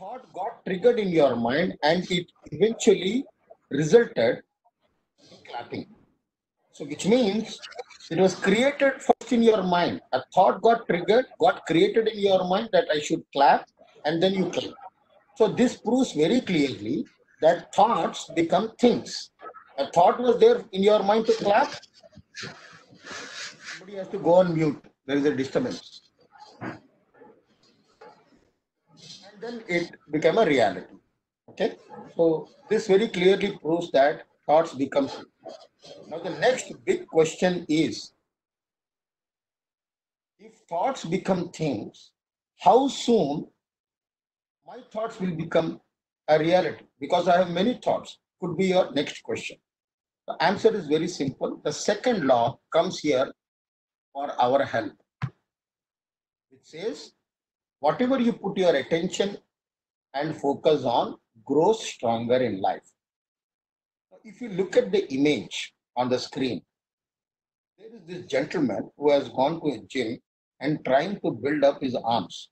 thought got triggered in your mind and it eventually resulted in clapping. So, which means it was created first in your mind. A thought got triggered, got created in your mind that I should clap, and then you clap. So, this proves very clearly that thoughts become things. A thought was there in your mind to clap. Somebody has to go on mute. There is a disturbance. And then it became a reality. Okay. So, this very clearly proves that thoughts become things. Now, the next big question is, if thoughts become things, how soon my thoughts will become a reality? Because I have many thoughts. Could be your next question. The answer is very simple. The second law comes here for our help. It says, whatever you put your attention and focus on grows stronger in life. If you look at the image on the screen, there is this gentleman who has gone to a gym and trying to build up his arms.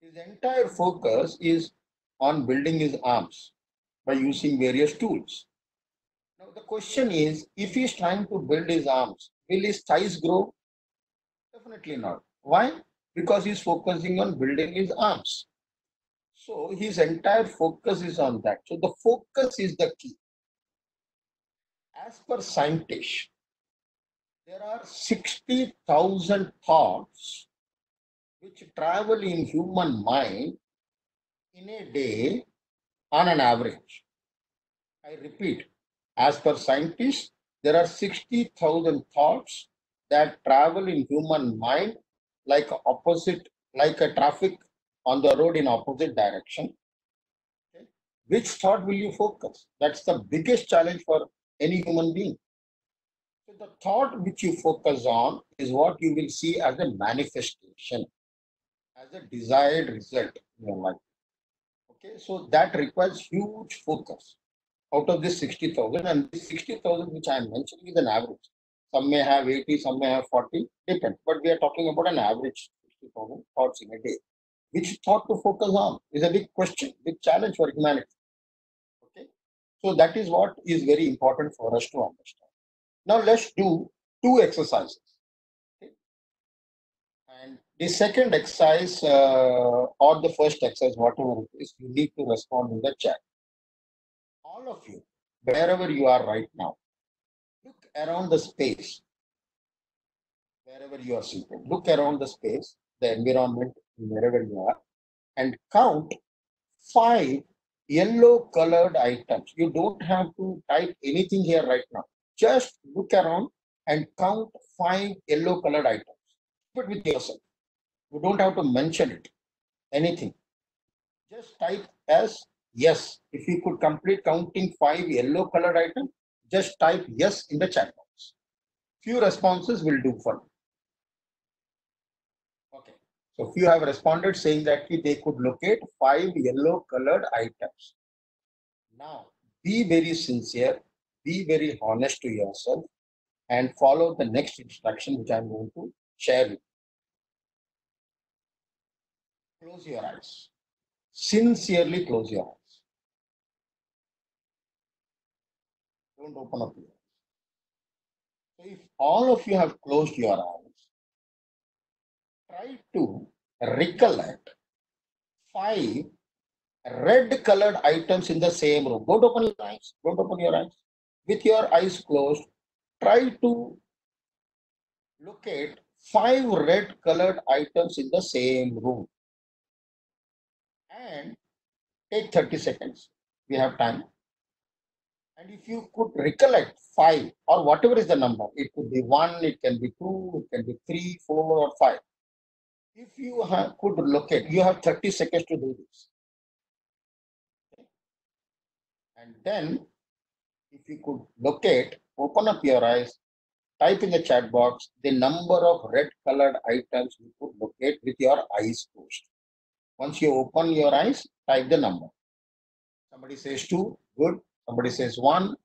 His entire focus is on building his arms by using various tools. Now, the question is, if he is trying to build his arms, will his thighs grow? Definitely not. Why? Because he is focusing on building his arms. So, his entire focus is on that. So, the focus is the key. As per scientists, there are 60,000 thoughts which travel in human mind in a day on an average. I repeat, as per scientists, there are 60,000 thoughts that travel in human mind like opposite, like a traffic on the road in opposite direction. Okay? Which thought will you focus? That's the biggest challenge for any human being. So the thought which you focus on is what you will see as a manifestation, as a desired result in your life. Okay, so that requires huge focus out of this 60,000, and this 60,000 which I am mentioning is an average. Some may have 80, some may have 40, depends. But we are talking about an average 60,000 thoughts in a day. Which thought to focus on is a big question, big challenge for humanity. Okay, so that is what is very important for us to understand. Now let's do two exercises. Okay? And the second exercise or the first exercise, whatever it is, you need to respond in the chat. All of you, wherever you are right now, look around the space, wherever you are seated. Look around the space, the environment, wherever you are, and count 5 yellow colored items. You don't have to type anything here right now. Just look around and count 5 yellow colored items. Keep it with yourself. You don't have to mention it, anything. Just type as yes. If you could complete counting 5 yellow colored items, just type yes in the chat box. Few responses will do for you. Okay. So few have responded saying that they could locate 5 yellow colored items. Now, be very sincere, be very honest to yourself, and follow the next instruction which I'm going to share with you. Close your eyes. Sincerely close your eyes. Don't open up your eyes. So if all of you have closed your eyes, try to recollect 5 red colored items in the same room. Don't open your eyes. Don't open your eyes. With your eyes closed, try to locate 5 red colored items in the same room. And take 30 seconds. We have time. And if you could recollect 5 or whatever is the number, it could be 1, it can be 2, it can be 3, 4, or 5. If you could locate, you have 30 seconds to do this. Okay. And then, if you could locate, open up your eyes, type in the chat box the number of red colored items you could locate with your eyes closed. Once you open your eyes, type the number. Somebody says 2, good. Somebody says 1.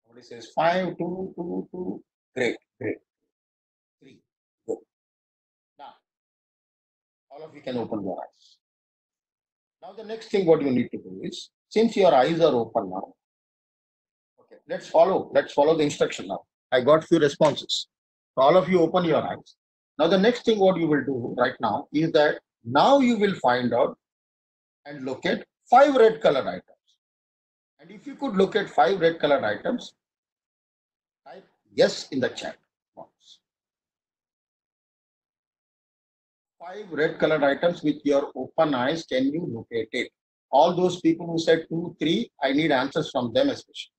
Somebody says 5, 2, 2, 2. Great, great. 3, good. Now, all of you can open your eyes. Now the next thing what you need to do is, since your eyes are open now, okay, let's follow the instruction now. I got few responses. So all of you open your eyes. Now the next thing what you will do right now is that now you will find out and locate 5 red colored items. And if you could locate 5 red colored items, type yes in the chat box. 5 red colored items with your open eyes, can you locate it? All those people who said 2, 3, I need answers from them especially.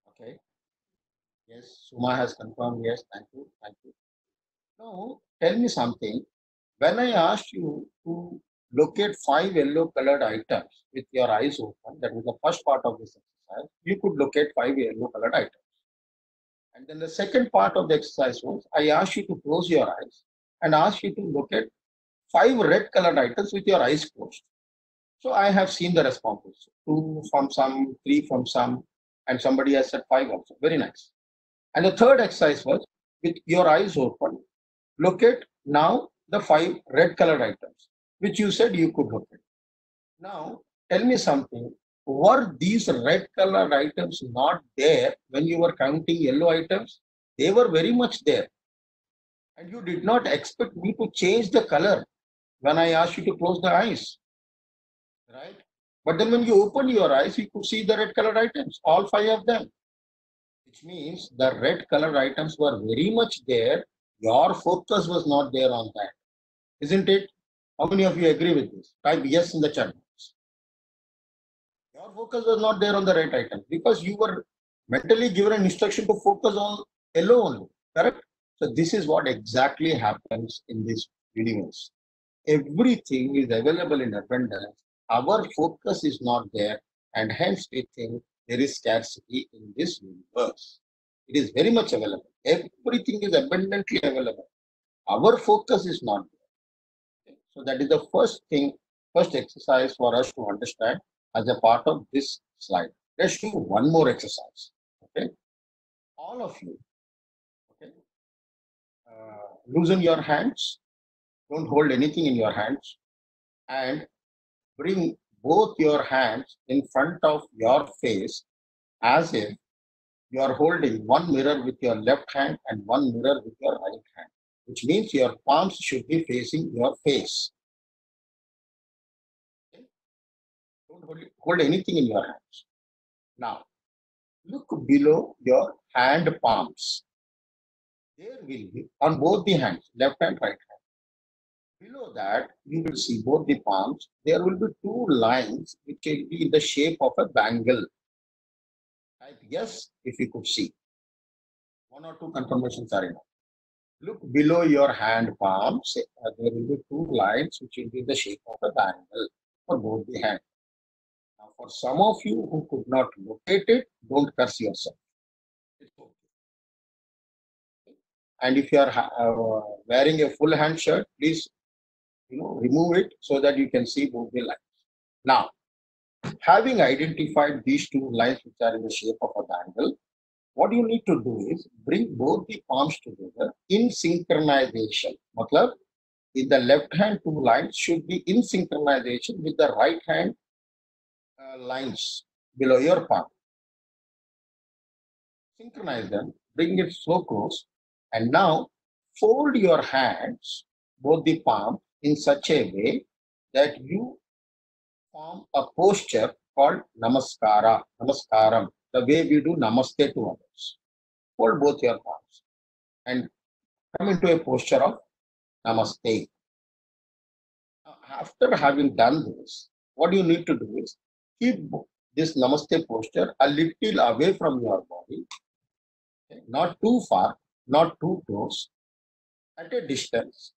Okay. Yes, Suma has confirmed. Yes, thank you. Thank you. Now, tell me something. When I asked you to locate 5 yellow colored items with your eyes open, that was the first part of this exercise, you could locate 5 yellow colored items. And then the second part of the exercise was, I asked you to close your eyes and asked you to locate 5 red colored items with your eyes closed. So I have seen the responses, 2 from some, 3 from some, and somebody has said 5 also. Very nice. And the third exercise was, with your eyes open, locate now the 5 red colored items, which you said you could locate. Now, tell me something. Were these red colored items not there when you were counting yellow items? They were very much there. And you did not expect me to change the color when I asked you to close the eyes. Right? But then when you open your eyes, you could see the red colored items, all 5 of them. Which means the red colored items were very much there. Your focus was not there on that. Isn't it? How many of you agree with this? Type yes in the chat box. Your focus was not there on the red items because you were mentally given an instruction to focus on yellow only. Correct? So this is what exactly happens in this universe. Everything is available in abundance. Our focus is not there, and hence we think there is scarcity in this universe. It is very much available. Everything is abundantly available. Our focus is not there. Okay? So that is the first thing, first exercise for us to understand as a part of this slide. Let's do one more exercise. Okay, all of you. Okay, loosen your hands. Don't hold anything in your hands, and bring both your hands in front of your face as if you are holding one mirror with your left hand and one mirror with your right hand, which means your palms should be facing your face. Okay? Don't hold anything in your hands. Now, look below your hand palms. There will be, on both the hands, left and right hand. Below that, you will see both the palms. There will be 2 lines which will be in the shape of a bangle. Type yes if you could see. 1 or 2 confirmations are enough. Look below your hand palms. There will be 2 lines which will be in the shape of a bangle for both the hands. Now, for some of you who could not locate it, don't curse yourself. It's okay. And if you are wearing a full hand shirt, please remove it so that you can see both the lines. Now, having identified these 2 lines which are in the shape of a bangle, what you need to do is bring both the palms together in synchronization. Matlab, in the left hand 2 lines should be in synchronization with the right hand lines below your palm. Synchronize them, bring it so close, and now fold your hands, both the palm, in such a way that you form a posture called namaskara, namaskaram, the way we do namaste to others. Hold both your palms and come into a posture of namaste. Now, after having done this, what you need to do is keep this namaste posture a little away from your body, okay? Not too far, not too close, at a distance,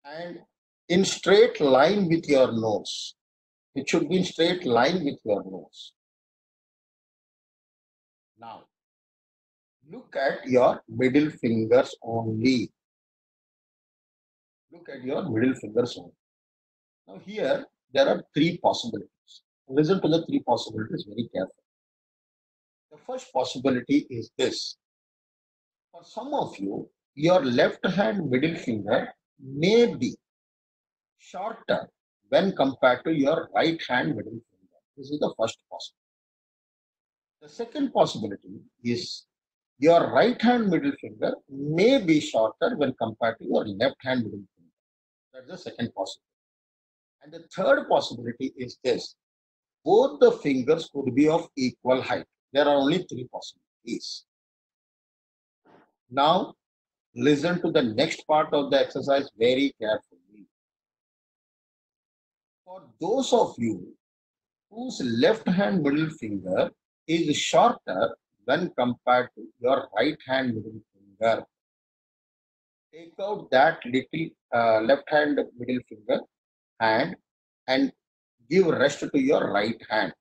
and in straight line with your nose. It should be in straight line with your nose. Now, look at your middle fingers only. Look at your middle fingers only. Now here, there are 3 possibilities. Listen to the 3 possibilities very carefully. The first possibility is this. For some of you, your left hand middle finger may be shorter when compared to your right hand middle finger. This is the first possibility. The second possibility is your right hand middle finger may be shorter when compared to your left hand middle finger. That's the second possibility. And the third possibility is this: both the fingers could be of equal height. There are only three possibilities. Now, listen to the next part of the exercise very carefully. For those of you whose left hand middle finger is shorter when compared to your right hand middle finger, take out that little left hand middle finger and give rest to your right hand.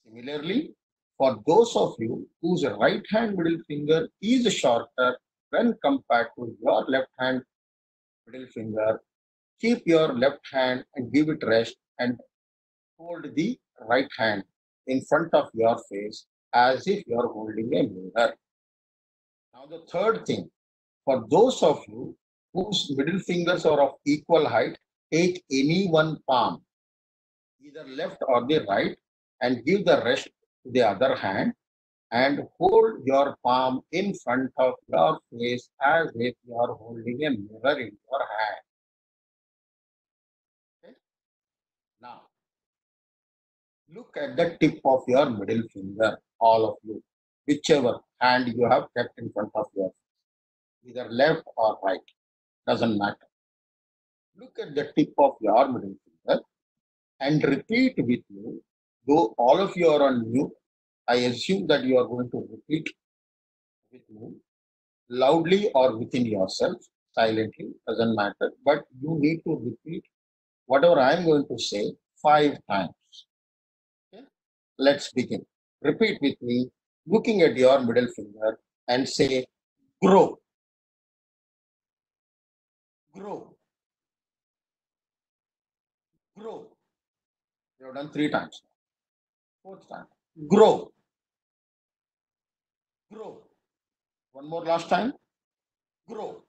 Similarly, for those of you whose right hand middle finger is shorter when compared to your left hand middle finger, keep your left hand and give it rest and hold the right hand in front of your face as if you are holding a mirror. Now, the third thing, for those of you whose middle fingers are of equal height, take any one palm, either left or the right, and give the rest to the other hand and hold your palm in front of your face as if you are holding a mirror in your hand. Okay? Now, look at the tip of your middle finger, all of you, whichever hand you have kept in front of your face, either left or right, doesn't matter. Look at the tip of your middle finger and repeat with me. Though all of you are on mute, I assume that you are going to repeat with me loudly or within yourself, silently, doesn't matter, but you need to repeat whatever I am going to say 5 times. Okay? Let's begin. Repeat with me, looking at your middle finger and say, grow, grow, grow. You have done 3 times. 4th time, grow, grow. One more last time, grow.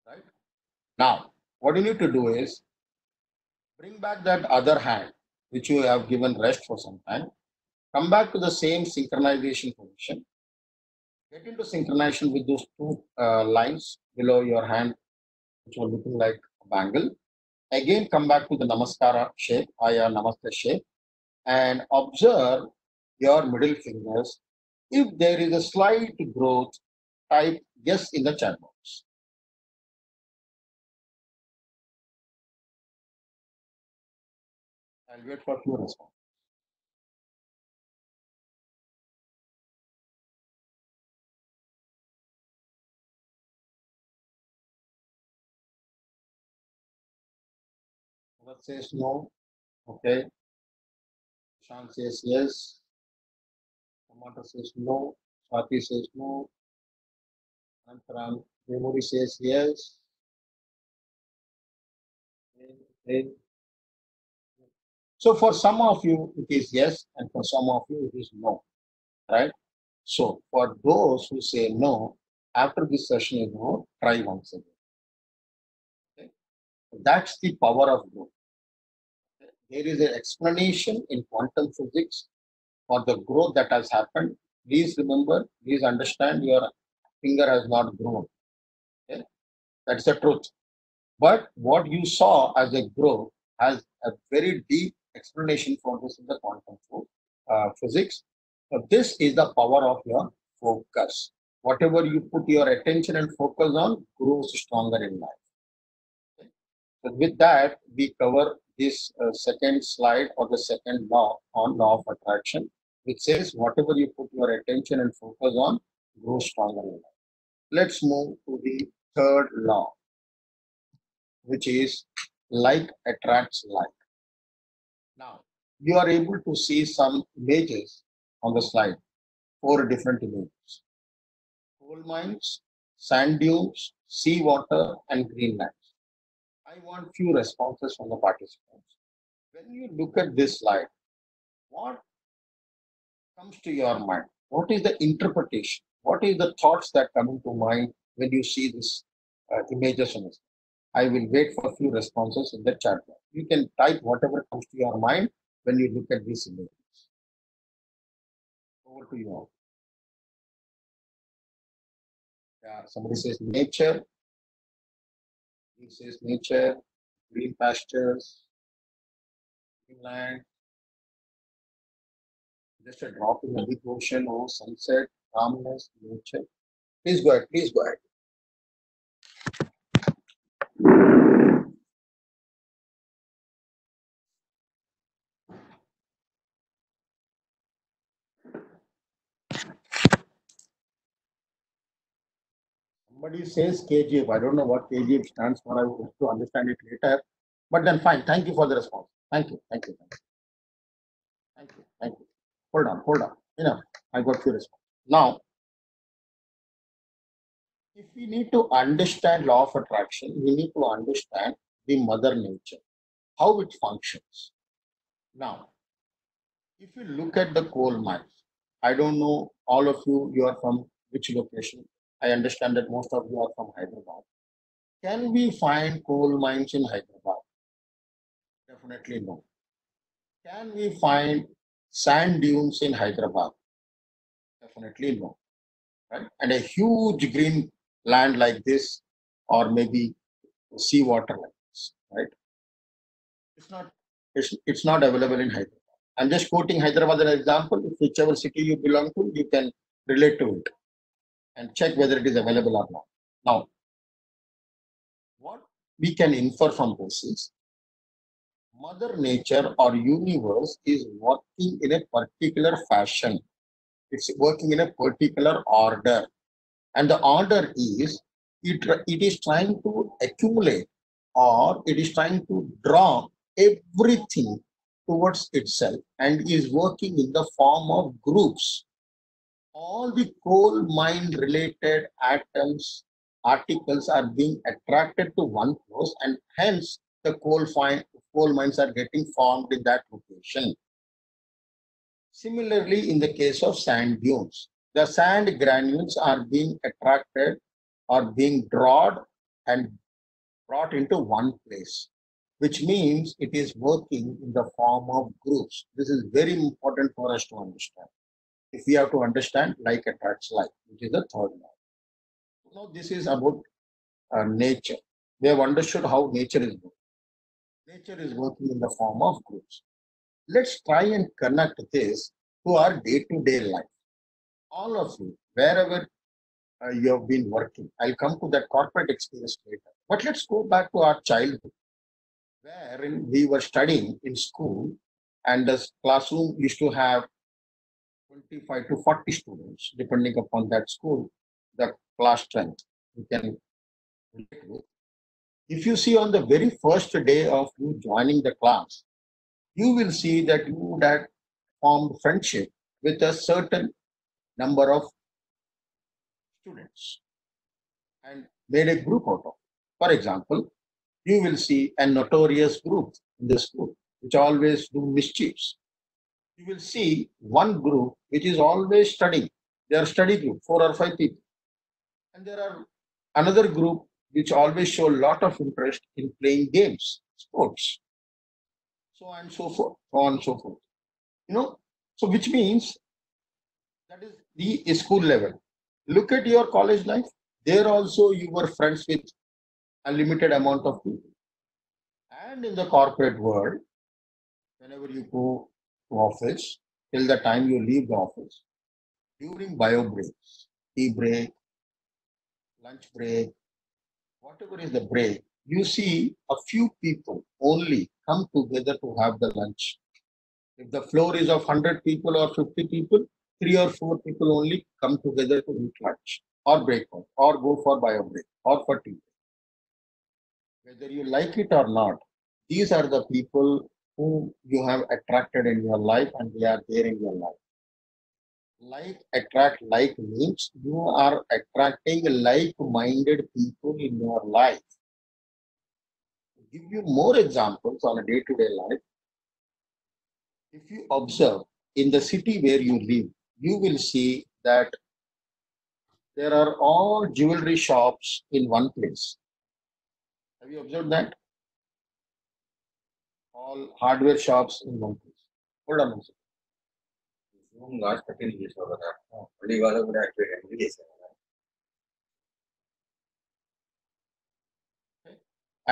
Right? Now, what you need to do is bring back that other hand, which you have given rest for some time. Come back to the same synchronization position. Get into synchronization with those two lines below your hand, which are looking like a bangle. Again, come back to the Namaskara shape, Aya Namaste shape, and observe your middle fingers. If there is a slight growth, type yes in the chat box. I'll wait for your response. What says no? Okay. Shan says yes. Tomato says no. Swati says no. Antaram Memory says yes. Okay. So for some of you, it is yes, and for some of you, it is no. Right? So for those who say no, after this session is over, try once again. Okay? That's the power of growth. Okay? There is an explanation in quantum physics for the growth that has happened. Please remember, please understand your finger has not grown. Okay? That's the truth. But what you saw as a growth has a very deep explanation for this in the quantum physics. So this is the power of your focus. Whatever you put your attention and focus on grows stronger in life. Okay? So with that, we cover this second slide or the second law on law of attraction, which says whatever you put your attention and focus on grows stronger in life. Let's move to the third law, which is like attracts like. Now, you are able to see some images on the slide, 4 different images. Coal mines, sand dunes, sea water, and greenland. I want few responses from the participants. When you look at this slide, what comes to your mind? What is the interpretation? What is the thoughts that come into mind when you see this images on this. I will wait for a few responses in the chat box. You can type whatever comes to your mind when you look at these images. Over to you all. Yeah, somebody says nature. He says nature, green pastures, green land, just a drop in the big ocean or sunset, calmness, nature. Please go ahead. Please go ahead. Somebody says KGF. I don't know what KGF stands for. I will have to understand it later. But then fine. Thank you for the response. Thank you. Thank you. Thank you. Thank you. Thank you. Hold on. Hold on. Enough. I got your response. Now, if we need to understand law of attraction, we need to understand the mother nature, how it functions. Now, if you look at the coal mines, I don't know all of you, you are from which location. I understand that most of you are from Hyderabad. Can we find coal mines in Hyderabad? Definitely no. Can we find sand dunes in Hyderabad? Definitely no. Right? And a huge green land like this, or maybe seawater like this, right? It's not available in Hyderabad. I'm just quoting Hyderabad as an example. If whichever city you belong to, you can relate to it and check whether it is available or not. Now, what we can infer from this is Mother Nature or universe is working in a particular fashion. It's working in a particular order. And the order is it is trying to accumulate or it is trying to draw everything towards itself and is working in the form of groups. All the coal mine related atoms, articles are being attracted to one place and hence the coal mines are getting formed in that location. Similarly, in the case of sand dunes, the sand granules are being attracted or being drawn and brought into one place, which means it is working in the form of groups. This is very important for us to understand. If we have to understand like attracts like, which is the third law. Now, this is about nature. We have understood how nature is working. Nature is working in the form of groups. Let's try and connect this to our day-to-day life. All of you, wherever you have been working, I'll come to that corporate experience later. But let's go back to our childhood, wherein we were studying in school and the classroom used to have 25 to 40 students, depending upon that school, the class strength you can relate with. If you see on the very first day of you joining the class, you will see that you would have formed friendship with a certain number of students and made a group out of it. For example, you will see a notorious group in the school which always do mischiefs. You will see one group which is always studying. They are study group, 4 or 5 people. And there are another group which always show a lot of interest in playing games, sports, so on and so forth, so on and so forth. So which means that is the school level. Look at your college life. There also you were friends with a limited amount of people. And in the corporate world, whenever you go to office, till the time you leave the office, during bio breaks, tea break, lunch break, whatever is the break, you see a few people only come together to have the lunch. If the floor is of 100 people or 50 people, 3 or 4 people only come together to eat lunch or breakfast or go for bio break or for tea break. Whether you like it or not, these are the people who you have attracted in your life and they are there in your life. Like attract like means you are attracting like-minded people in your life. To give you more examples on a day-to-day life, if you observe in the city where you live, you will see that there are all jewelry shops in one place. Have you observed that? All hardware shops in one place. Hold on a second. Last 13 years కదా మళ్ళీ వాళ్ళు కూడా activate చేశారు.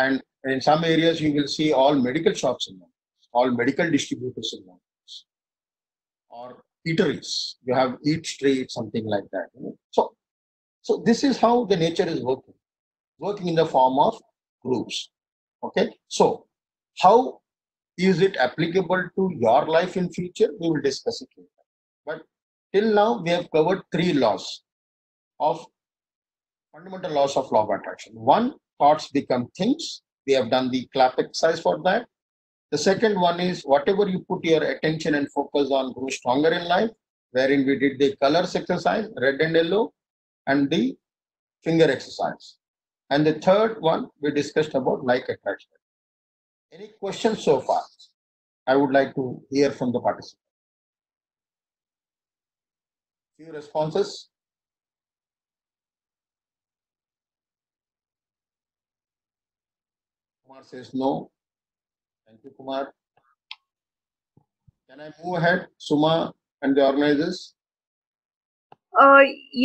And in some areas, you will see all medical shops in one place, all medical distributors in one place, or eateries. You have Eat Street, something like that. So this is how the nature is working in the form of groups. Okay. So how is it applicable to your life in future? We will discuss it later. But till now, we have covered three laws of fundamental laws of law of attraction. One, thoughts become things. We have done the clap exercise for that. The second one is whatever you put your attention and focus on grows stronger in life, wherein we did the colors exercise, red and yellow, and the finger exercise. And the third one, we discussed about like attraction. Any questions so far? I would like to hear from the participants. Few responses. Kumar says no. Thank you, Kumar. Can I move ahead, Suma and the organizers?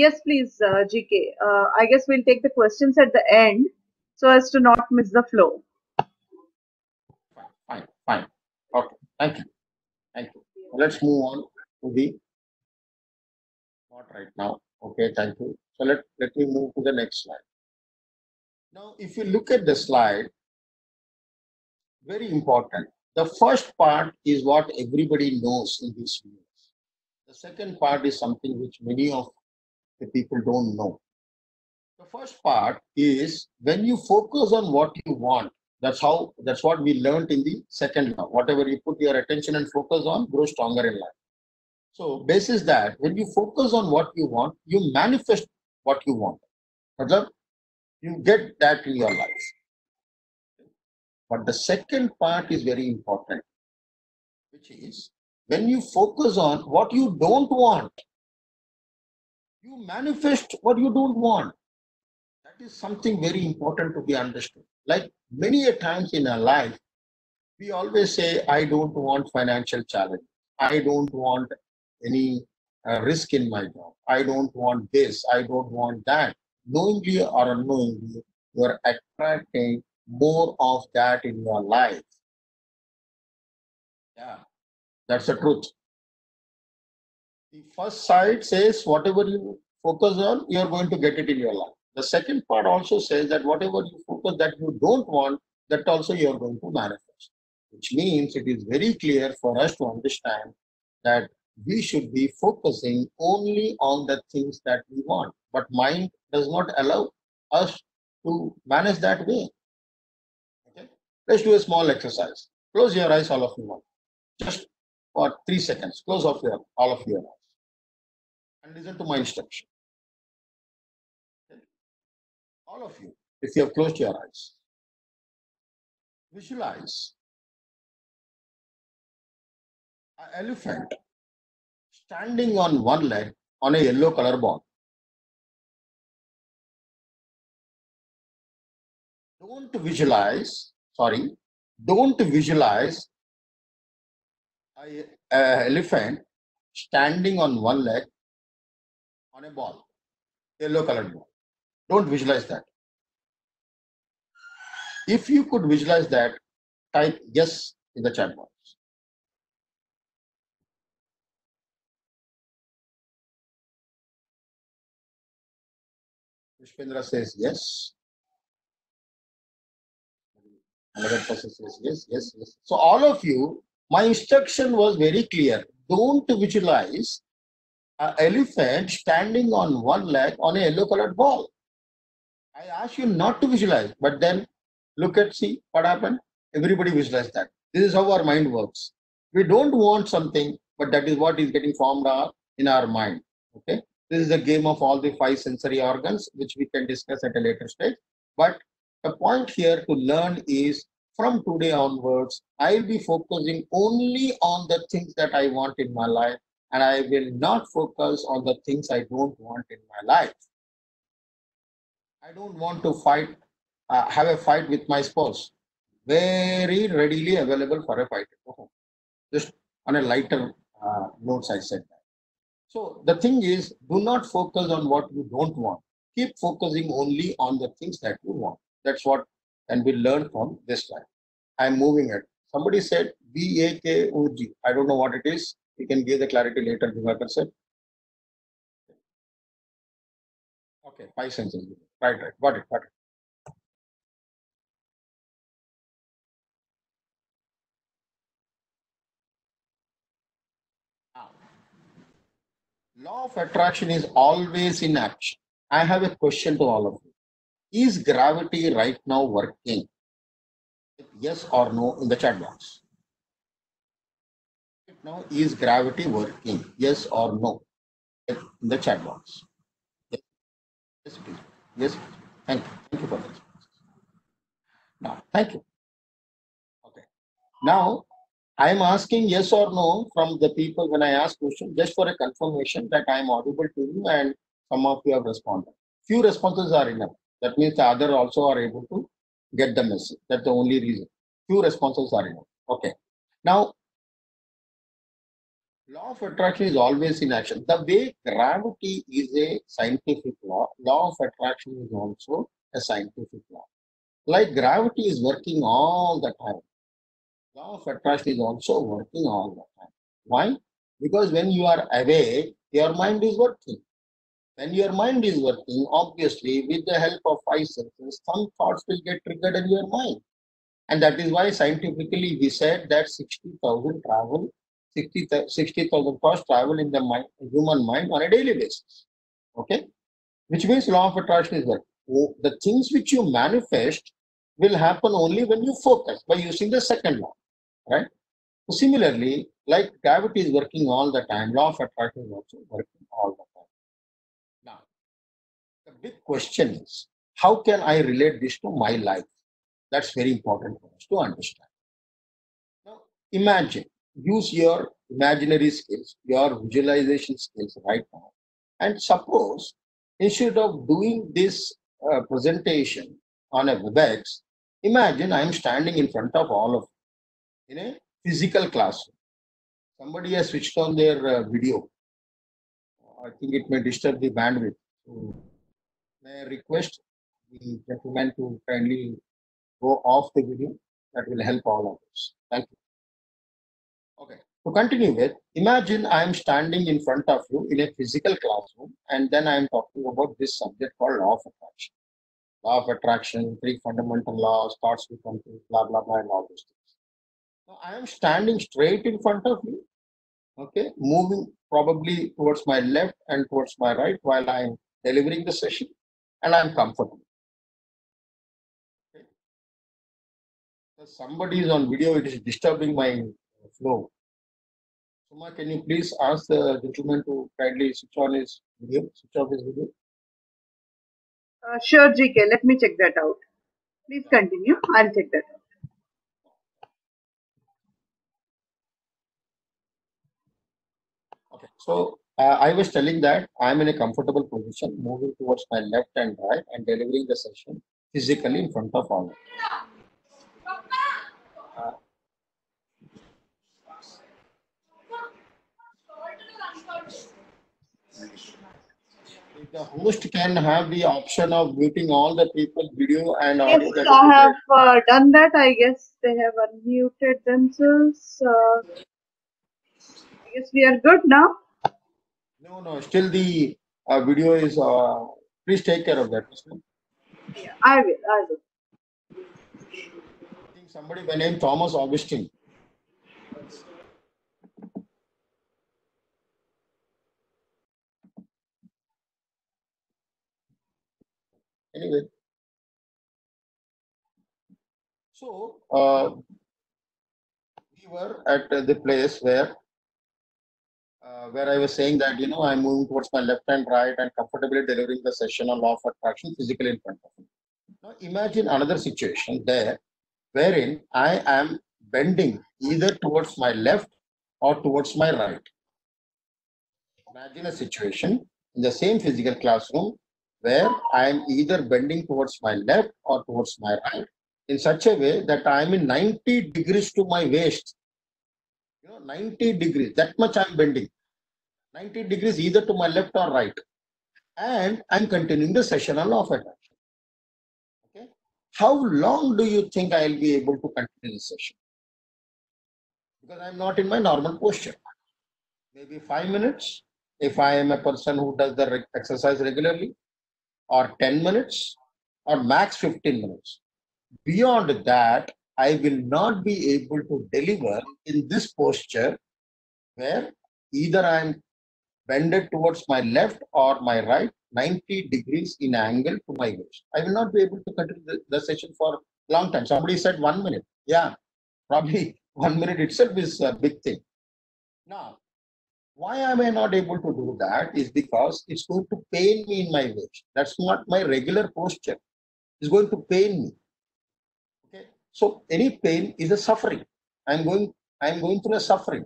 Yes, please, GK. I guess we'll take the questions at the end so as to not miss the flow. Fine. Okay, thank you. Let's move on to the, not right now. Okay, thank you. So let me move to the next slide. Now, if you look at the slide, very important. The first part is what everybody knows in this universe. The second part is something which many of the people don't know. The first part is when you focus on what you want. That's what we learned in the second law. Whatever you put your attention and focus on grows stronger in life. So basis that when you focus on what you want, you manifest what you want. You get that in your life. But the second part is very important, which is when you focus on what you don't want, you manifest what you don't want. That is something very important to be understood. Like many a times in our life, we always say, I don't want financial challenge. I don't want any risk in my job. I don't want this. I don't want that. Knowingly or unknowingly, you are attracting more of that in your life. Yeah, that's the truth. The first side says whatever you focus on, you are going to get it in your life. The second part also says that whatever you focus that you don't want, that also you are going to manifest. Which means it is very clear for us to understand that we should be focusing only on the things that we want. But mind does not allow us to manage that way. Okay, let's do a small exercise. Close your eyes, all of you want. Just for 3 seconds. Close off all of your eyes and listen to my instruction. Okay. All of you, if you have closed your eyes, visualize an elephant standing on one leg on a yellow color ball. Don't visualize an elephant standing on one leg on a ball, yellow colored ball. Don't visualize that. If you could visualize that, type yes in the chat box. Pushpendra says yes. Another person says yes. So all of you, my instruction was very clear. Don't visualize an elephant standing on one leg on a yellow colored ball. I asked you not to visualize, but then see what happened. Everybody visualize that. This is how our mind works. We don't want something, but that is what is getting formed in our mind. Okay. This is a game of all the 5 sensory organs, which we can discuss at a later stage. But the point here to learn is from today onwards, I will be focusing only on the things that I want in my life, and I will not focus on the things I don't want in my life. I don't want to fight, have a fight with my spouse. Very readily available for a fight. Just on a lighter notes, I said that. So the thing is, do not focus on what you don't want. Keep focusing only on the things that you want. That's what can be learned from this line. I'm moving it. Somebody said VAKOG. I don't know what it is. You can give the clarity later, Divakar said. Okay, 5 sentences. Right. Got it. Now, law of attraction is always in action. I have a question to all of you. Is gravity right now working? Yes or no in the chat box. Right now, is gravity working? Yes or no in the chat box. Yes, please. Yes, please. Thank you. Thank you for this. Now, thank you. Okay. Now, I am asking yes or no from the people when I ask question just for a confirmation that I am audible to you and some of you have responded. Few responses are enough. That means the other also are able to get the message. That's the only reason. Few responses are enough. Okay. Now, law of attraction is always in action. The way gravity is a scientific law of attraction is also a scientific law. Like gravity is working all the time. Law of attraction is also working all the time. Why? Because when you are awake, your mind is working. When your mind is working, obviously, with the help of 5 senses, some thoughts will get triggered in your mind. And that is why scientifically we said that 60,000 thoughts travel in the mind, human mind on a daily basis. Okay? Which means law of attraction is working. The things which you manifest will happen only when you focus by using the second law. Right? So similarly, like gravity is working all the time, law of attraction is also working all the time. Now, the big question is, how can I relate this to my life? That's very important for us to understand. Now, imagine, use your imaginary skills, your visualization skills right now, and suppose instead of doing this presentation on a WebEx, imagine I'm standing in front of all of you in a physical classroom. Somebody has switched on their video. I think it may disturb the bandwidth. So, may I request the gentleman to kindly go off the video? That will help all of us. Thank you. Okay. To continue with, imagine I am standing in front of you in a physical classroom, and then I am talking about this subject called law of attraction. Law of attraction, 3 fundamental laws, thoughts become things, blah, blah, blah, and all those things. Now, I am standing straight in front of you, okay, moving probably towards my left and towards my right while I am delivering the session, and I am comfortable. Okay. So somebody is on video, it is disturbing my flow. Suma, can you please ask the gentleman to kindly switch on his video, switch off his video? Sure, GK. Let me check that out. Please continue. I'll check that out. Okay, so I was telling that I'm in a comfortable position, moving towards my left and right and delivering the session physically in front of all. If the host can have the option of muting all the people, video and audio. Yes, I have done that. I guess they have unmuted themselves. I guess we are good now. No, still the video is. Please take care of that. Yeah, I will. I think somebody by name Thomas Augustine. Anyway, so we were at the place where I was saying that I'm moving towards my left and right and comfortably delivering the session on law of attraction physically in front of me. Now imagine another situation there wherein I am bending either towards my left or towards my right. Imagine a situation in the same physical classroom where I am either bending towards my left or towards my right in such a way that I am in 90 degrees to my waist. 90 degrees, that much I'm bending. 90 degrees either to my left or right. And I'm continuing the session on law of attraction. Okay. How long do you think I'll be able to continue the session? Because I'm not in my normal posture. Maybe 5 minutes if I am a person who does the exercise regularly, or 10 minutes, or max 15 minutes. Beyond that, I will not be able to deliver in this posture where either I am bended towards my left or my right 90 degrees in angle to my waist. I will not be able to continue the session for a long time. Somebody said 1 minute. Yeah, probably 1 minute itself is a big thing. Now, why am I not able to do that is because it's going to pain me in my waist. That's not my regular posture. It's going to pain me. Okay. So any pain is a suffering. I'm going through a suffering.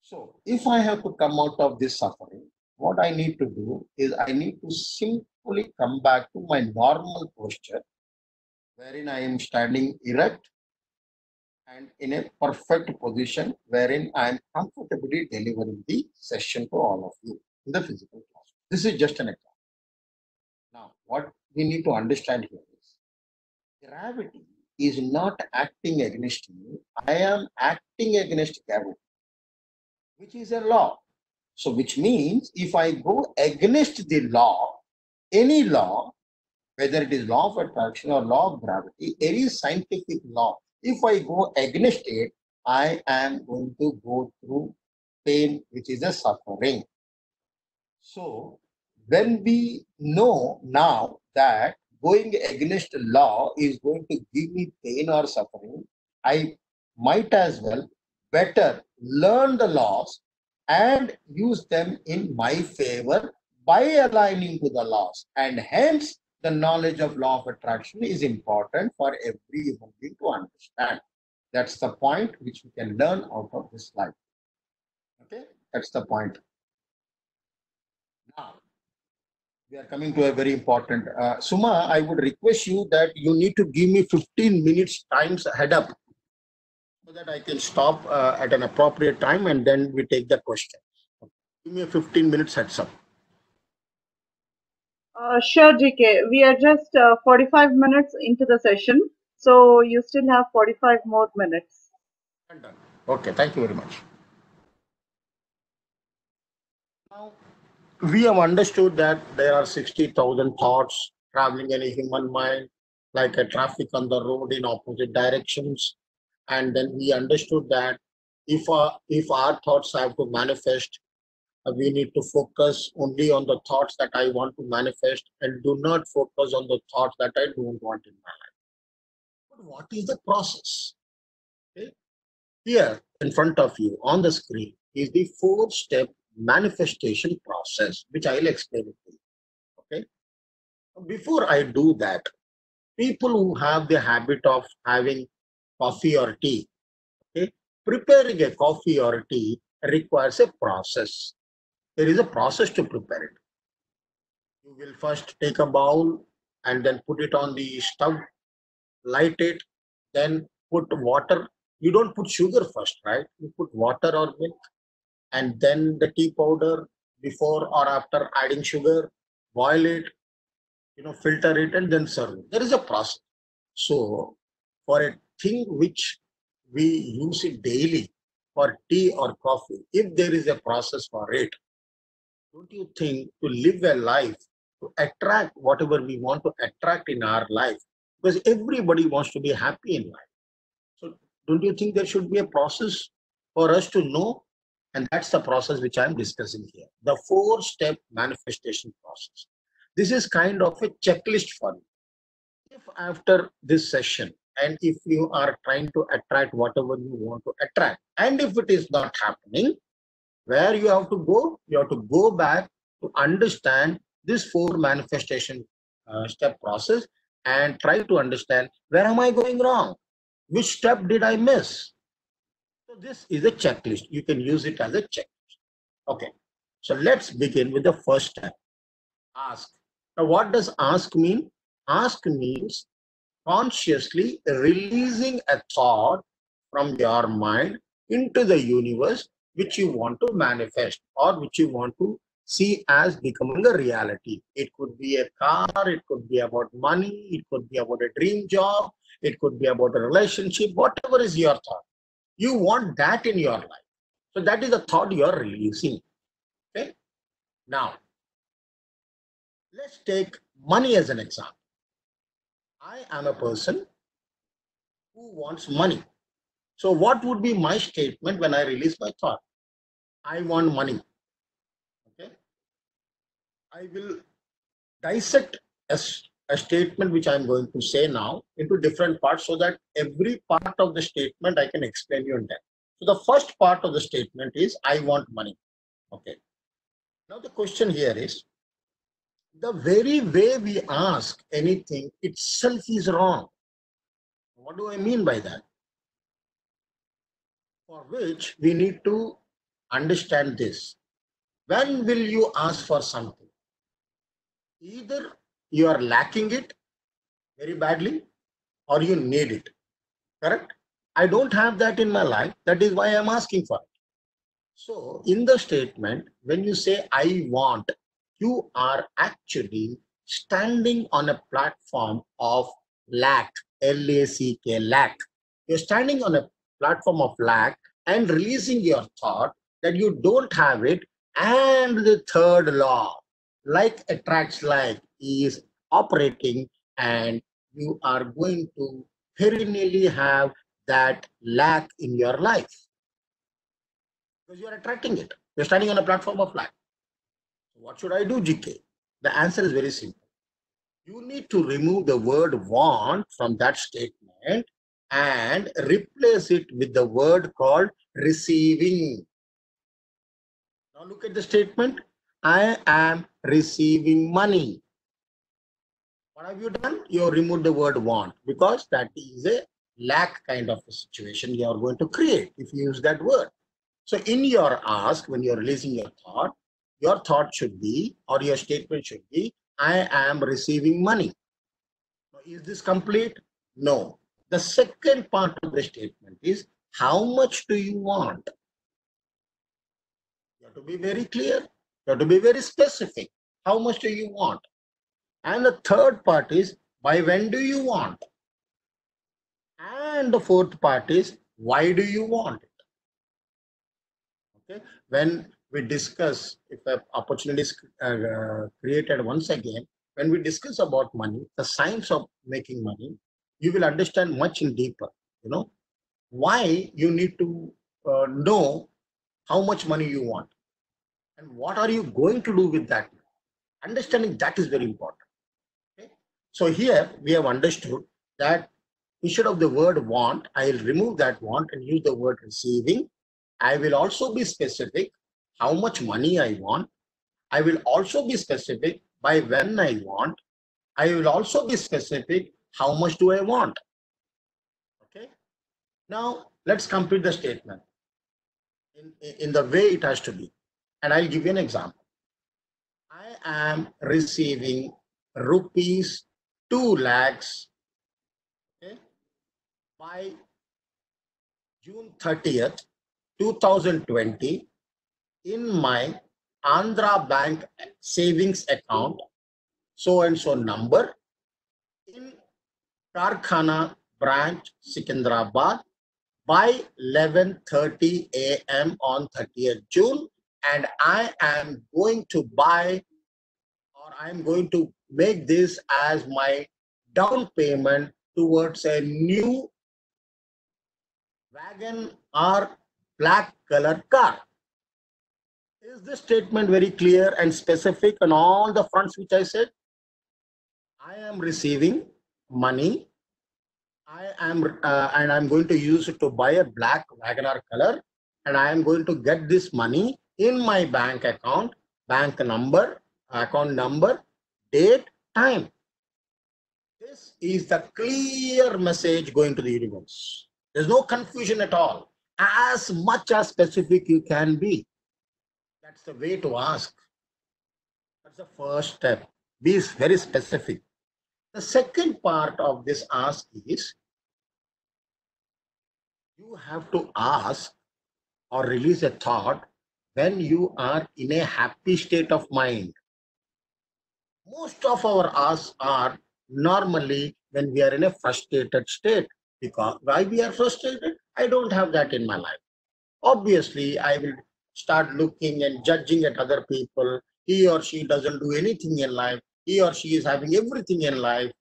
So if I have to come out of this suffering, what I need to do is I need to simply come back to my normal posture, wherein I am standing erect and in a perfect position, wherein I am comfortably delivering the session to all of you in the physical class. This is just an example. Now, what we need to understand here is gravity is not acting against me. I am acting against gravity, which is a law. So, which means if I go against the law, any law, whether it is law of attraction or law of gravity, any scientific law, if I go against it, I am going to go through pain, which is a suffering. So, when we know now that going against the law is going to give me pain or suffering, I might as well better learn the laws and use them in my favor by aligning to the laws. And hence, the knowledge of law of attraction is important for every human being to understand. That's the point which we can learn out of this life. Okay, that's the point. Now, we are coming to a very important. Suma, I would request you that you need to give me 15 minutes times head up so that I can stop at an appropriate time and then we take the question. Give me a 15 minutes heads up. Sure, GK. We are just 45 minutes into the session, so you still have 45 more minutes. Done. Okay, thank you very much. Now, we have understood that there are 60,000 thoughts traveling in a human mind, like a traffic on the road in opposite directions. And then we understood that if our thoughts have to manifest, we need to focus only on the thoughts that I want to manifest and do not focus on the thoughts that I don't want in my life. But what is the process? Okay. Here in front of you on the screen is the 4-step manifestation process, which I'll explain it to you. Okay. Before I do that, people who have the habit of having coffee or tea, okay, preparing a coffee or tea requires a process. There is a process to prepare it. You will first take a bowl and then put it on the stove, light it, then put water. You don't put sugar first, right? You put water or milk and then the tea powder before or after adding sugar, boil it, filter it and then serve it. There is a process. So for a thing which we use it daily, for tea or coffee, if there is a process for it, don't you think to live a life, to attract whatever we want to attract in our life, because everybody wants to be happy in life. So don't you think there should be a process for us to know? And that's the process which I'm discussing here, the 4-step manifestation process. This is kind of a checklist for you. If after this session, and if you are trying to attract whatever you want to attract, and if it is not happening, where you have to go? You have to go back to understand this 4 manifestation step process and try to understand where am I going wrong? Which step did I miss? So this is a checklist. You can use it as a checklist. Okay. So let's begin with the first step. Ask, Now, what does ask mean? Ask means consciously releasing a thought from your mind into the universe, which you want to manifest or which you want to see as becoming a reality. It could be a car, it could be about money, it could be about a dream job, it could be about a relationship, whatever is your thought. You want that in your life. So that is the thought you are releasing. Okay. Now, let's take money as an example. I am a person who wants money. So what would be my statement when I release my thought? I want money. Okay. I will dissect a statement which I'm going to say now into different parts so that every part of the statement I can explain you in depth. So the first part of the statement is I want money. Okay. Now the question here is, the very way we ask anything itself is wrong. What do I mean by that? For which we need to understand this. When will you ask for something? Either you are lacking it very badly or you need it. Correct? I don't have that in my life. That is why I'm asking for it. So in the statement, when you say I want, you are actually standing on a platform of lack, L-A-C-K, lack. You're standing on a platform of lack and releasing your thought that you don't have it. And the third law, like attracts like, is operating, and you are going to perennially have that lack in your life. Because you are attracting it. You're standing on a platform of lack. What should I do, GK? The answer is very simple. You need to remove the word want from that statement and replace it with the word called receiving. Now look at the statement. I am receiving money. What have you done? You have removed the word want, because that is a lack kind of a situation you are going to create if you use that word. So in your ask, when you're releasing your thought should be, or your statement should be, I am receiving money. Now, is this complete? No. The second part of the statement is, how much do you want? You have to be very clear. You have to be very specific. How much do you want? And the third part is, by when do you want? And the fourth part is, why do you want it? Okay. When we discuss, if an opportunity is created once again, when we discuss about money, the science of making money, you will understand much in deeper, why you need to know how much money you want and what are you going to do with that. Understanding that is very important. Okay? So here we have understood that instead of the word want, I will remove that want and use the word receiving. I will also be specific how much money I want. I will also be specific by when I want. I will also be specific how much do I want. Okay. Now let's complete the statement in the way it has to be. And I'll give you an example. I am receiving rupees 2 lakhs, okay, by June 30th, 2020 in my Andhra Bank savings account, so and so number, in Karkhana branch, Secunderabad, by 11:30 a.m. on 30th June, and I am going to buy, or I'm going to make this as my down payment towards a new wagon or black color car. Is this statement very clear and specific on all the fronts which I said? I am receiving money. And I'm going to use it to buy a black Wagoner color, and I am going to get this money in my bank account, bank number, account number, date, time. This is the clear message going to the universe. There's no confusion at all. As much as specific you can be. That's the way to ask. That's the first step. Be very specific. The second part of this ask is you have to ask or release a thought when you are in a happy state of mind. Most of our asks are normally when we are in a frustrated state. Because why we are frustrated? I don't have that in my life. Obviously, I will start looking and judging at other people. He or she doesn't do anything in life. He or she is having everything in life.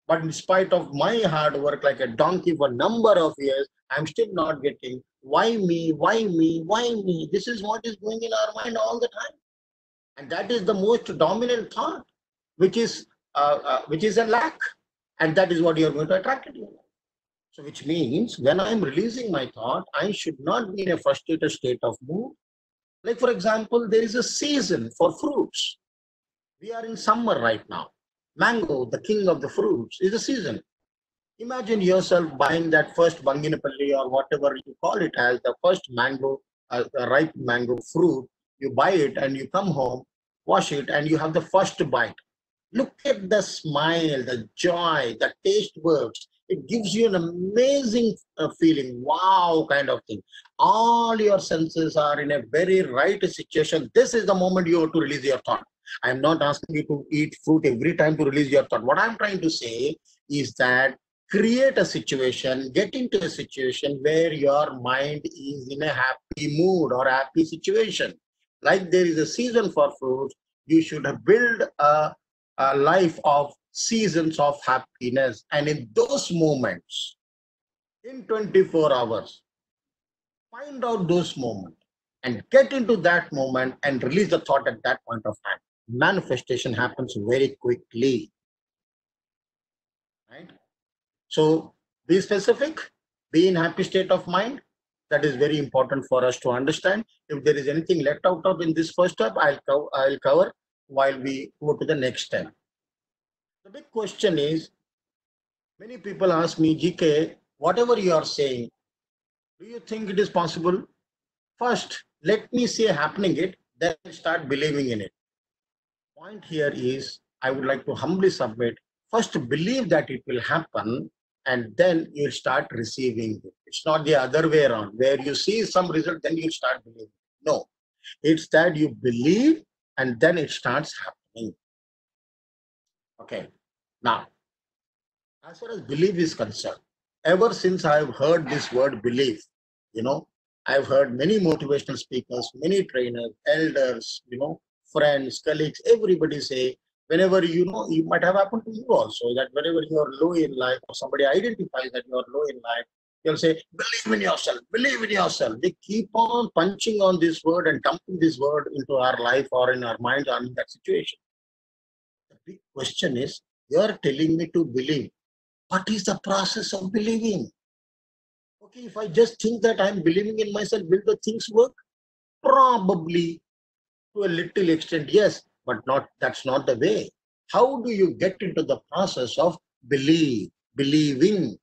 But in spite of my hard work like a donkey for a number of years, I'm still not getting why me, why me, why me. This is what is going in our mind all the time. And that is the most dominant thought, which is a lack. And that is what you're going to attract in your life. So which means when I'm releasing my thought, I should not be in a frustrated state of mood. Like for example, there is a season for fruits. We are in summer right now. Mango, the king of the fruits, is a season. Imagine yourself buying that first Banginapalli or whatever you call it as the first mango, a ripe mango fruit. You buy it and you come home, wash it, and you have the first bite. Look at the smile, the joy, the taste buds. It gives you an amazing feeling, wow, kind of thing. All your senses are in a very right situation. This is the moment you have to release your thought. I'm not asking you to eat fruit every time to release your thought. What I'm trying to say is that create a situation, get into a situation where your mind is in a happy mood or happy situation. Like there is a season for fruits, you should build a life of seasons of happiness. And in those moments, in 24 hours, find out those moments and get into that moment and release the thought at that point of time. Manifestation happens very quickly, right? So be specific, be in happy state of mind. That is very important for us to understand. If there is anything left out of in this first step, I'll cover while we go to the next step. The big question is, many people ask me, GK, whatever you are saying, do you think it is possible? First, let me see happening it, then start believing in it. Point here is, I would like to humbly submit, first believe that it will happen, and then you'll start receiving it. It's not the other way around, where you see some result, then you start believing. No, it's that you believe and then it starts happening. Okay, now, as far as belief is concerned, ever since I've heard this word belief, I've heard many motivational speakers, many trainers, elders, friends, colleagues, everybody say, whenever it might have happened to you also, that whenever you are low in life or somebody identifies that you are low in life, they'll say, believe in yourself, believe in yourself. They keep on punching on this word and dumping this word into our life or in our minds or in that situation. The big question is, you're telling me to believe. What is the process of believing? Okay, if I just think that I'm believing in myself, will the things work? Probably to a little extent, yes, but that's not the way. How do you get into the process of believing?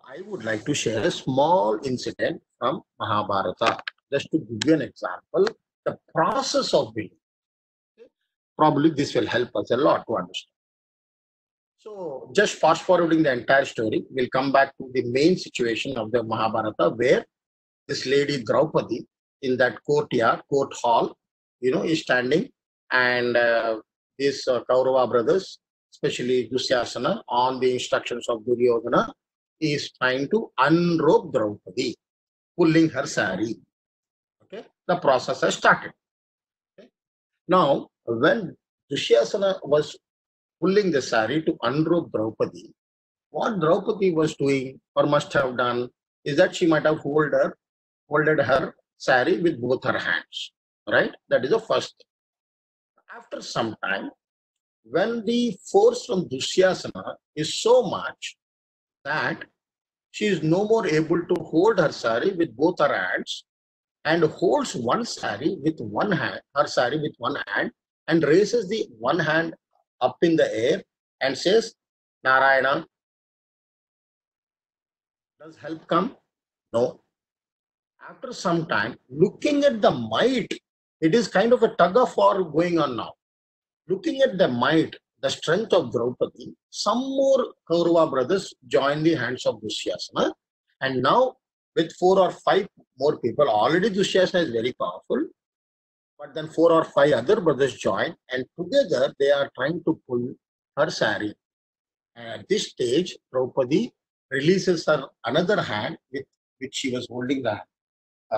I would like to share a small incident from Mahabharata, just to give you an example, the process of believing. Probably this will help us a lot to understand. So just fast forwarding the entire story, we'll come back to the main situation of the Mahabharata, where this lady Draupadi in that court hall, is standing, and these Kaurava brothers, especially Dusyasana, on the instructions of Duryodhana, is trying to unrobe Draupadi, pulling her sari. Okay, the process has started. Okay? Now, when Dusyasana was pulling the sari to unrobe Draupadi, what Draupadi was doing or must have done is that she might have folded her sari with both her hands, right? That is the first thing. After some time, when the force from Dusyasana is so much that she is no more able to hold her sari with both her hands, and holds one sari with one hand, her sari with one hand, and raises the one hand up in the air and says, Narayana. Does help come? No. After some time, looking at the might, it is kind of a tug of war going on now. looking at the might, the strength of Draupadi, some more Kaurava brothers joined the hands of Dushyasana. And now with 4 or 5 more people, already Dushyasana is very powerful. But then 4 or 5 other brothers join, and together they are trying to pull her sari. And at this stage, Draupadi releases her another hand with which she was holding the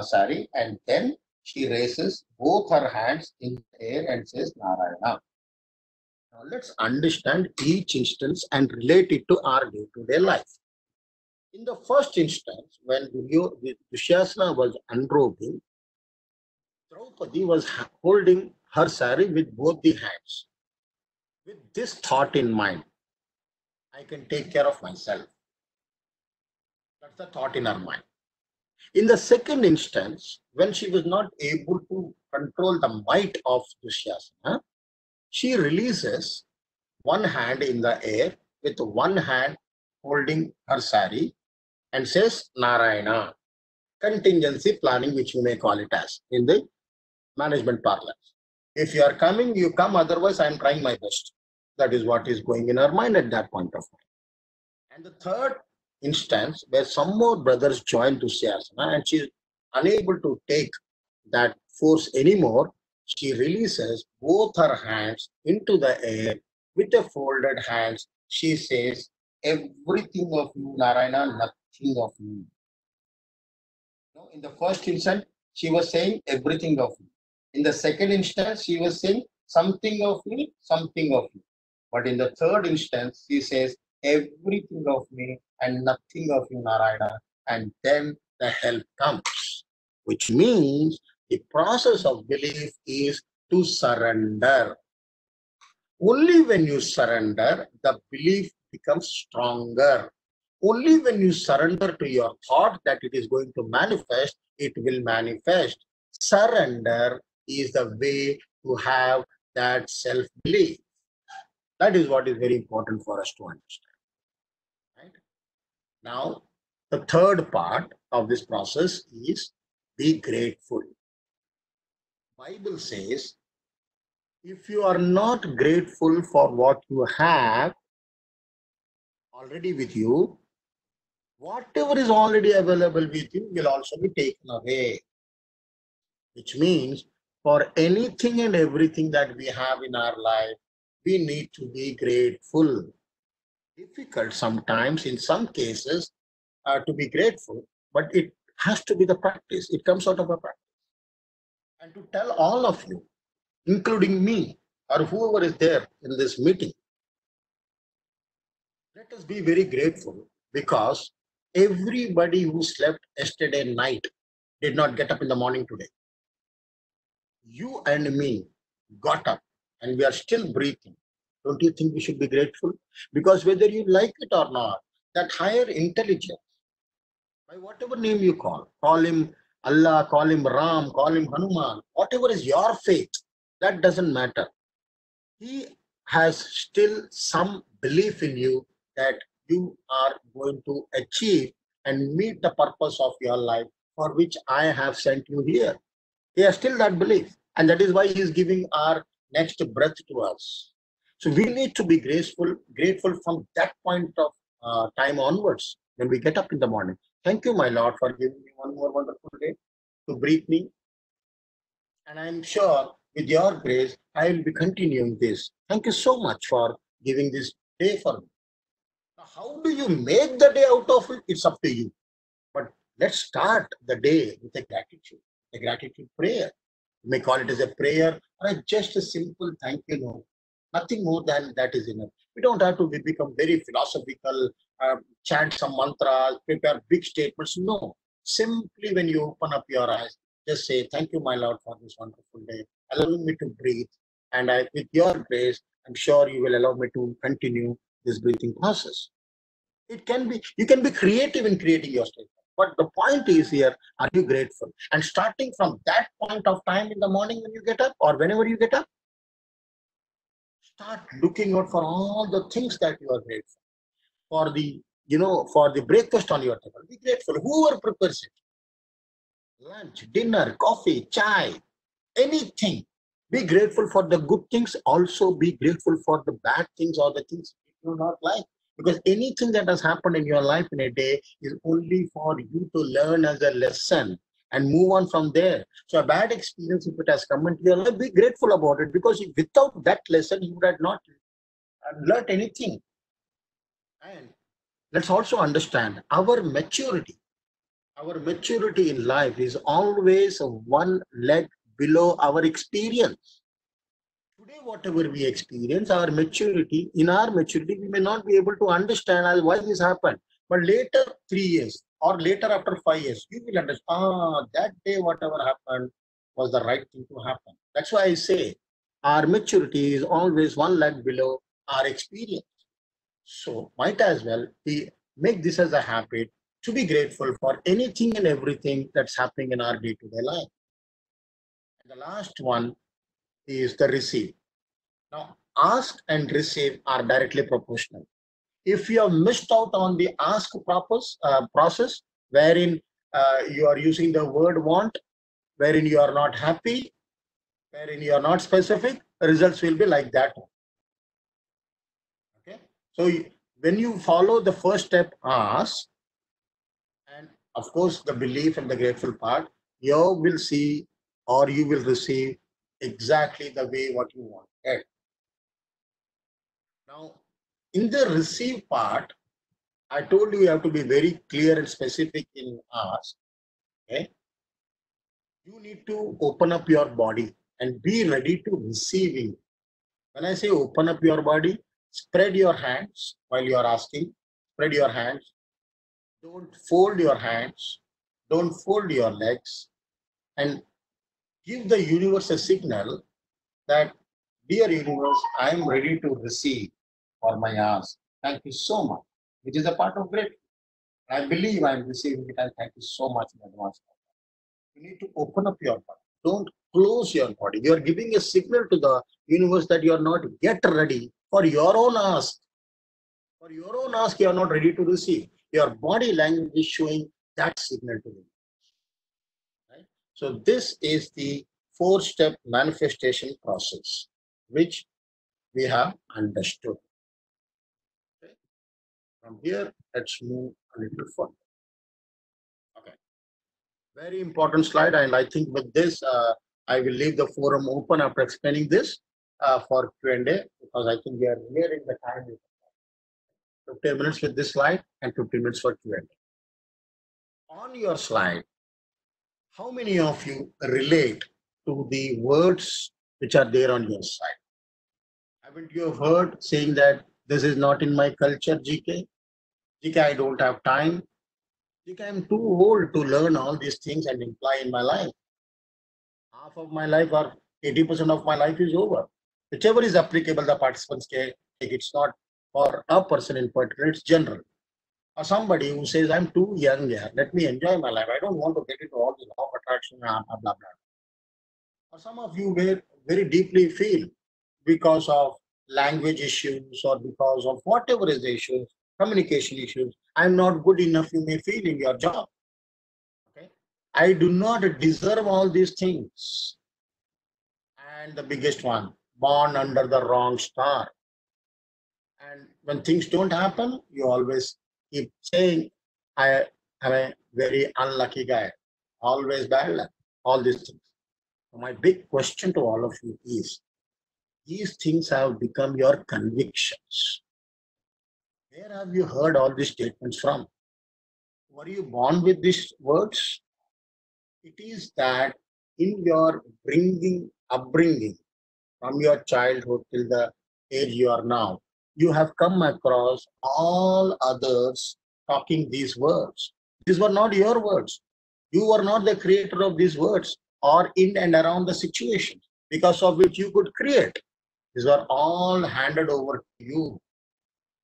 sari, and then she raises both her hands in the air and says Narayana. Now let's understand each instance and relate it to our day-to-day life. In the first instance, when Dushyasana was unrobing, Draupadi was holding her sari with both the hands. With this thought in mind, I can take care of myself. That's the thought in her mind. In the second instance, when she was not able to control the might of Dushyasana, she releases one hand in the air with one hand holding her sari and says Narayana. Contingency planning, which you may call it as in the management parlance. If you are coming, you come, otherwise I am trying my best. That is what is going in her mind at that point of time. And the third instance, where some more brothers join Dushyasana and she is unable to take that force anymore, she releases both her hands into the air with the folded hands. She says, everything of you, Narayana, nothing of me. No, in the first instance, she was saying everything of me. In the second instance, she was saying something of me, something of you. But in the third instance, she says everything of me and nothing of you, Narayana. And then the help comes, which means the process of belief is to surrender. Only when you surrender, the belief becomes stronger. Only when you surrender to your thought that it is going to manifest, it will manifest. Surrender is the way to have that self-belief. That is what is very important for us to understand. Right? Now, the third part of this process is be grateful. Bible says, if you are not grateful for what you have already with you, whatever is already available with you will also be taken away. Which means for anything and everything that we have in our life, we need to be grateful. Difficult sometimes, in some cases, to be grateful, but it has to be the practice. It comes out of a practice. And to tell all of you, including me or whoever is there in this meeting, let us be very grateful, because everybody who slept yesterday night did not get up in the morning today. You and me got up and we are still breathing. Don't you think we should be grateful? Because whether you like it or not, that higher intelligence, by whatever name you call him Allah, call him Ram, call him Hanuman, whatever is your faith, that doesn't matter. He has still some belief in you that you are going to achieve and meet the purpose of your life for which I have sent you here. He has still that belief, and that is why he is giving our next breath to us. So we need to be grateful from that point of time onwards when we get up in the morning. Thank you, my Lord, for giving me one more wonderful day to breathe me. And I'm sure with your grace, I will be continuing this. Thank you so much for giving this day for me. Now, how do you make the day out of it? It's up to you. But let's start the day with a gratitude prayer. You may call it as a prayer or just a simple thank you note. Nothing more than that is enough. We don't have to become very philosophical, chant some mantras, prepare big statements. No. Simply when you open up your eyes, just say, thank you, my Lord, for this wonderful day, allowing me to breathe. And with your grace, I'm sure you will allow me to continue this breathing process. It can be, you can be creative in creating your statement. But the point is here, are you grateful? And starting from that point of time in the morning when you get up or whenever you get up, start looking out for all the things that you are grateful for. For the breakfast on your table, be grateful. Whoever prepares it, lunch, dinner, coffee, chai, anything, Be grateful for the good things. Also be grateful for the bad things or the things you do not like. Because anything that has happened in your life in a day is only for you to learn as a lesson and move on from there. So a bad experience, if it has come into your life, be grateful about it, because without that lesson, you would have not learned anything. And let's also understand our maturity. Our maturity in life is always one leg below our experience. Today, whatever we experience, our maturity, in our maturity, we may not be able to understand why this happened. But later, 3 years or later after 5 years, you will understand, that day, whatever happened was the right thing to happen. That's why I say our maturity is always one leg below our experience. So might as well we make this as a habit to be grateful for anything and everything that's happening in our day-to-day life. And the last one is the receive. Now, ask and receive are directly proportional. If you have missed out on the ask process, wherein you are using the word want, wherein you are not happy, wherein you are not specific, results will be like that. Okay. So when you follow the first step, ask, and of course the belief and the grateful part, you will see or you will receive exactly the way what you want. Okay. Now, in the receive part, I told you have to be very clear and specific in ask. Okay. You need to open up your body and be ready to receiving. When I say open up your body, spread your hands while you are asking. Spread your hands. Don't fold your hands. Don't fold your legs. And give the universe a signal that, dear universe, I am ready to receive for my ask. Thank you so much, which is a part of gratitude. I believe I am receiving it, and thank you so much in advance. You need to open up your body. Don't close your body. You are giving a signal to the universe that you are not yet ready for your own ask. For your own ask, you are not ready to receive. Your body language is showing that signal to you. Right? So this is the 4-step manifestation process, which we have understood. Okay. From here, let's move a little further. Okay. Very important slide, and I think with this, I will leave the forum open after explaining this for Q&A, because I think we are nearing the time. 15 minutes with this slide and 15 minutes for Q&A. On your slide, how many of you relate to the words which are there on your side? Haven't you heard saying that this is not in my culture, GK? GK, I don't have time. GK, I'm too old to learn all these things and imply in my life. Half of my life or 80% of my life is over. Whichever is applicable, the participants can take. It's not for a person in particular, it's general. Or somebody who says, I'm too young here, let me enjoy my life. I don't want to get into all this law of attraction, blah, blah, blah. Or some of you may very deeply feel, because of language issues or because of whatever is the issues, communication issues, I'm not good enough, you may feel in your job. Okay. I do not deserve all these things. And the biggest one, born under the wrong star. And when things don't happen, you always keep saying, I am a very unlucky guy, always bad luck, all these things. So my big question to all of you is, these things have become your convictions. Where have you heard all these statements from? Were you born with these words? It is that in your upbringing, from your childhood till the age you are now, you have come across all others talking these words. These were not your words. You were not the creator of these words or in and around the situation because of which you could create. These were all handed over to you,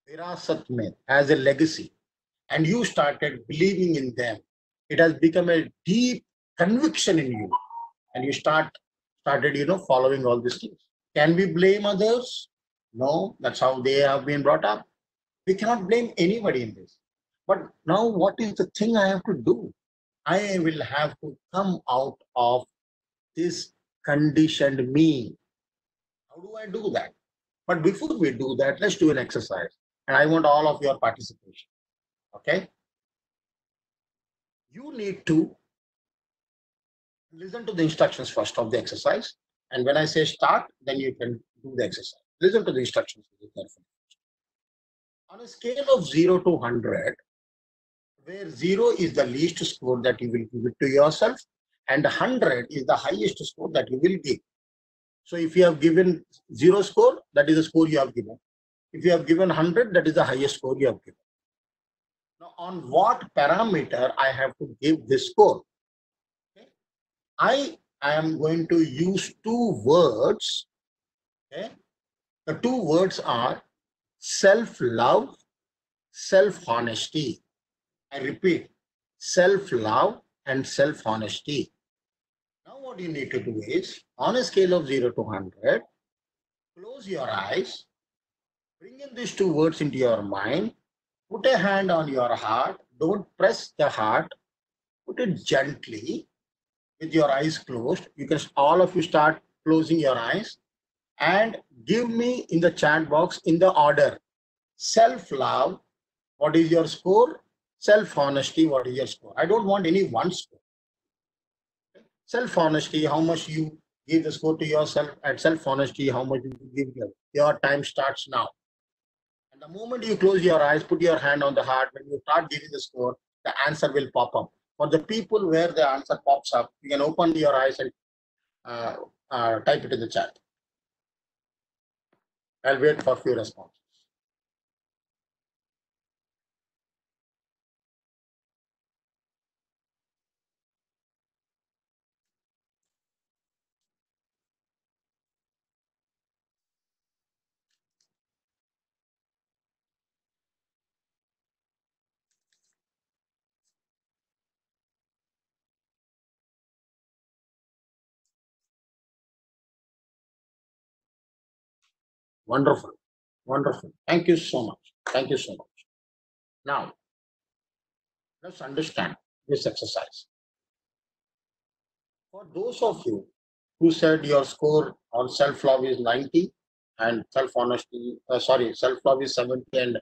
virasat mein, as a legacy. And you started believing in them. It has become a deep conviction in you. And you started, following all these things. Can we blame others? No, that's how they have been brought up. We cannot blame anybody in this. But now what is the thing I have to do? I will have to come out of this conditioned me. How do I do that? But before we do that, let's do an exercise. And I want all of your participation. Okay? You need to listen to the instructions first of the exercise. And when I say start, then you can do the exercise. Listen to the instructions very carefully. On a scale of 0 to 100, where 0 is the least score that you will give it to yourself, and 100 is the highest score that you will give. So if you have given 0 score, that is the score you have given. If you have given 100, that is the highest score you have given. Now, on what parameter I have to give this score? Okay. I am going to use two words. Okay. The two words are self-love, self-honesty. I repeat, self-love and self-honesty. Now what you need to do is, on a scale of 0 to 100, close your eyes, bring in these two words into your mind, put a hand on your heart, don't press the heart, put it gently with your eyes closed. You can, all of you start closing your eyes and give me in the chat box in the order. Self-love, what is your score? Self-honesty, what is your score? I don't want any one score. Okay. Self-honesty, how much you give the score to yourself, and self-honesty, how much you give your time starts now. And the moment you close your eyes, put your hand on the heart, when you start giving the score, the answer will pop up. For the people where the answer pops up, you can open your eyes and type it in the chat. I'll wait for a few responses. Wonderful. Wonderful. Thank you so much. Thank you so much. Now, let's understand this exercise. For those of you who said your score on self-love is 90 and self-honesty, self-love is 70 and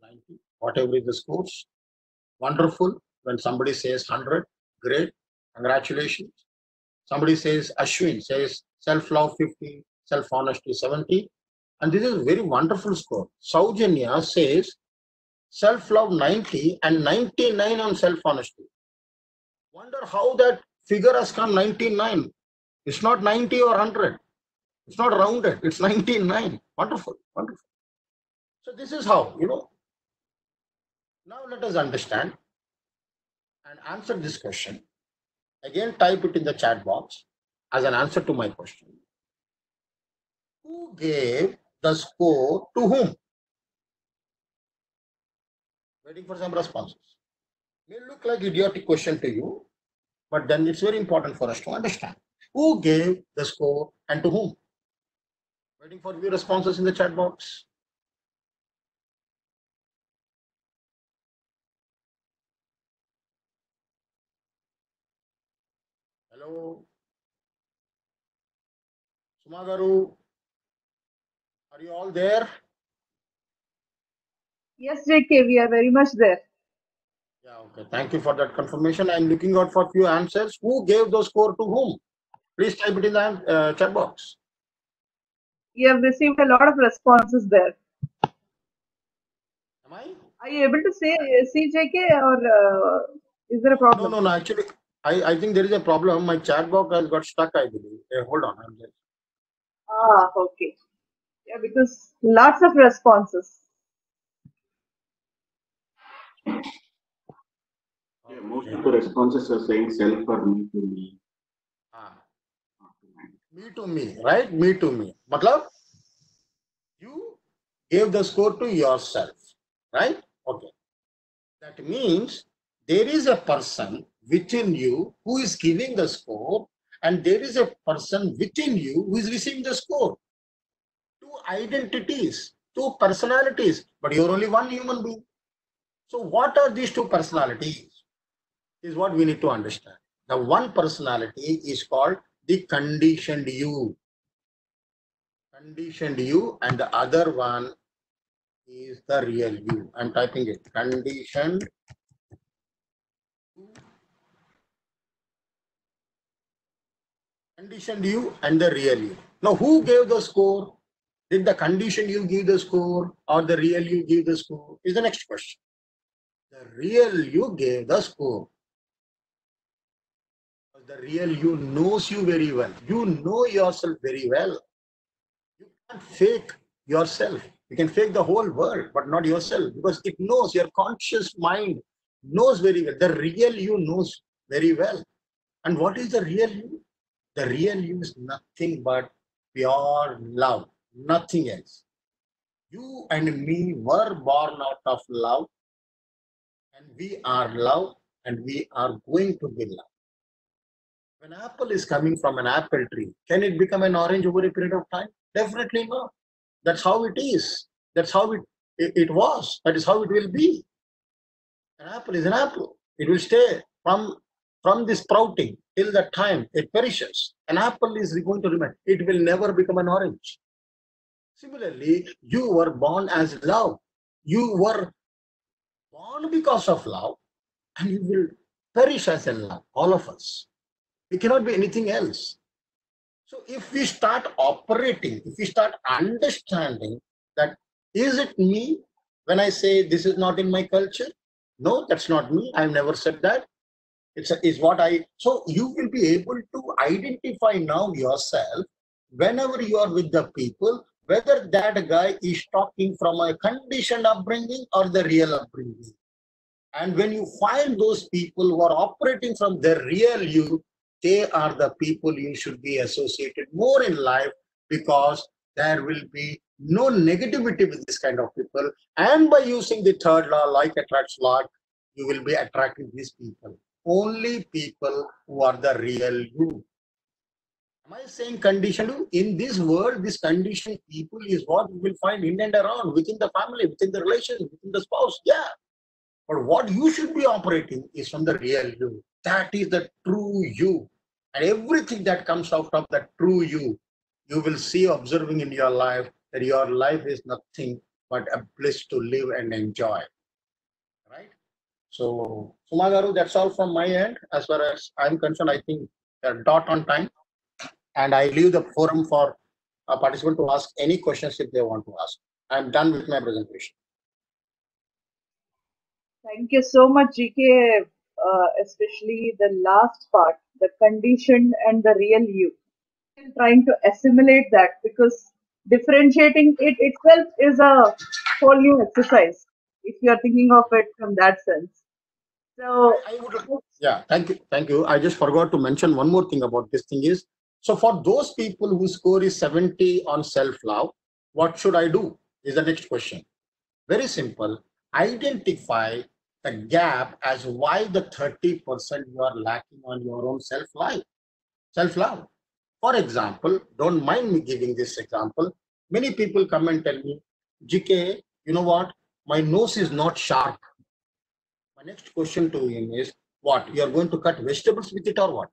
90, whatever is the scores, wonderful. When somebody says 100, great, congratulations. Somebody says, Ashwin says self-love 50, self-honesty 70, and this is a very wonderful score. Saujanya says self-love 90 and 99 on self-honesty. Wonder how that figure has come 99. It's not 90 or 100. It's not rounded. It's 99. Wonderful, wonderful. So this is how, Now let us understand and answer this question. Again, type it in the chat box as an answer to my question. Who gave the score to whom? Waiting for some responses. May look like idiotic question to you, but then it's very important for us to understand. Who gave the score and to whom? Waiting for your responses in the chat box. Hello. Sumagaru, are you all there? Yes, JK, we are very much there. Yeah, okay. Thank you for that confirmation. I'm looking out for a few answers. Who gave the score to whom? Please type it in the chat box. You have received a lot of responses there. Am I? Are you able to say CJK or is there a problem? No. Actually, I think there is a problem. My chat box has got stuck, I believe. Hold on. I'm there. Ah, okay. Yeah, because lots of responses. Yeah, most of the responses are saying self or me to me. Me to me, right? Me to me. Matlab, you gave the score to yourself, right? Okay. That means there is a person within you who is giving the score, and there is a person within you who is receiving the score. Two identities, two personalities, but you're only one human being. So what are these two personalities? Is what we need to understand. The one personality is called the conditioned you. Conditioned you, and the other one is the real you. I'm typing it. Conditioned you and the real you. Now, who gave the score? Did the conditioned you give the score or the real you give the score? Is the next question. The real you gave the score. The real you knows you very well. You know yourself very well. You can't fake yourself. You can fake the whole world, but not yourself, because it knows, your conscious mind knows very well. The real you knows very well. And what is the real you? The real you is nothing but pure love, nothing else. You and me were born out of love, and we are love, and we are going to be love. When an apple is coming from an apple tree, can it become an orange over a period of time? Definitely not. That's how it is. That's how it was. That is how it will be. An apple is an apple. It will stay from the sprouting till the time it perishes. An apple is going to remain. It will never become an orange. Similarly, you were born as love. You were born because of love, and you will perish as a love, all of us. It cannot be anything else. So if we start operating, if we start understanding that, is it me when I say this is not in my culture? No, that's not me. I've never said that. It's what I, so you will be able to identify now yourself whenever you are with the people, whether that guy is talking from a conditioned upbringing or the real upbringing. And when you find those people who are operating from the real you, they are the people you should be associated more in life, because there will be no negativity with this kind of people. And by using the third law, like attracts like, you will be attracting these people. Only people who are the real you. Am I saying conditioned you? In this world, this conditioned people is what you will find in and around, within the family, within the relationship, within the spouse. Yeah. But what you should be operating is from the real you. That is the true you. And everything that comes out of that true you, you will see observing in your life that your life is nothing but a bliss to live and enjoy. Right? So, Sumagaru, that's all from my end. As far as I'm concerned, I think they're dot on time. And I leave the forum for a participant to ask any questions if they want to ask. I'm done with my presentation. Thank you so much, GK, especially the last part, the conditioned and the real you. I'm trying to assimilate that, because differentiating it itself is a whole new exercise, if you are thinking of it from that sense. So, I would, yeah, thank you. Thank you. I just forgot to mention one more thing about this thing is, so for those people whose score is 70 on self-love, what should I do? Is the next question. Very simple. Identify the gap as why the 30% you are lacking on your own self-love. For example, don't mind me giving this example. Many people come and tell me, GK, you know what? My nose is not sharp. My next question to him is, what? You are going to cut vegetables with it or what?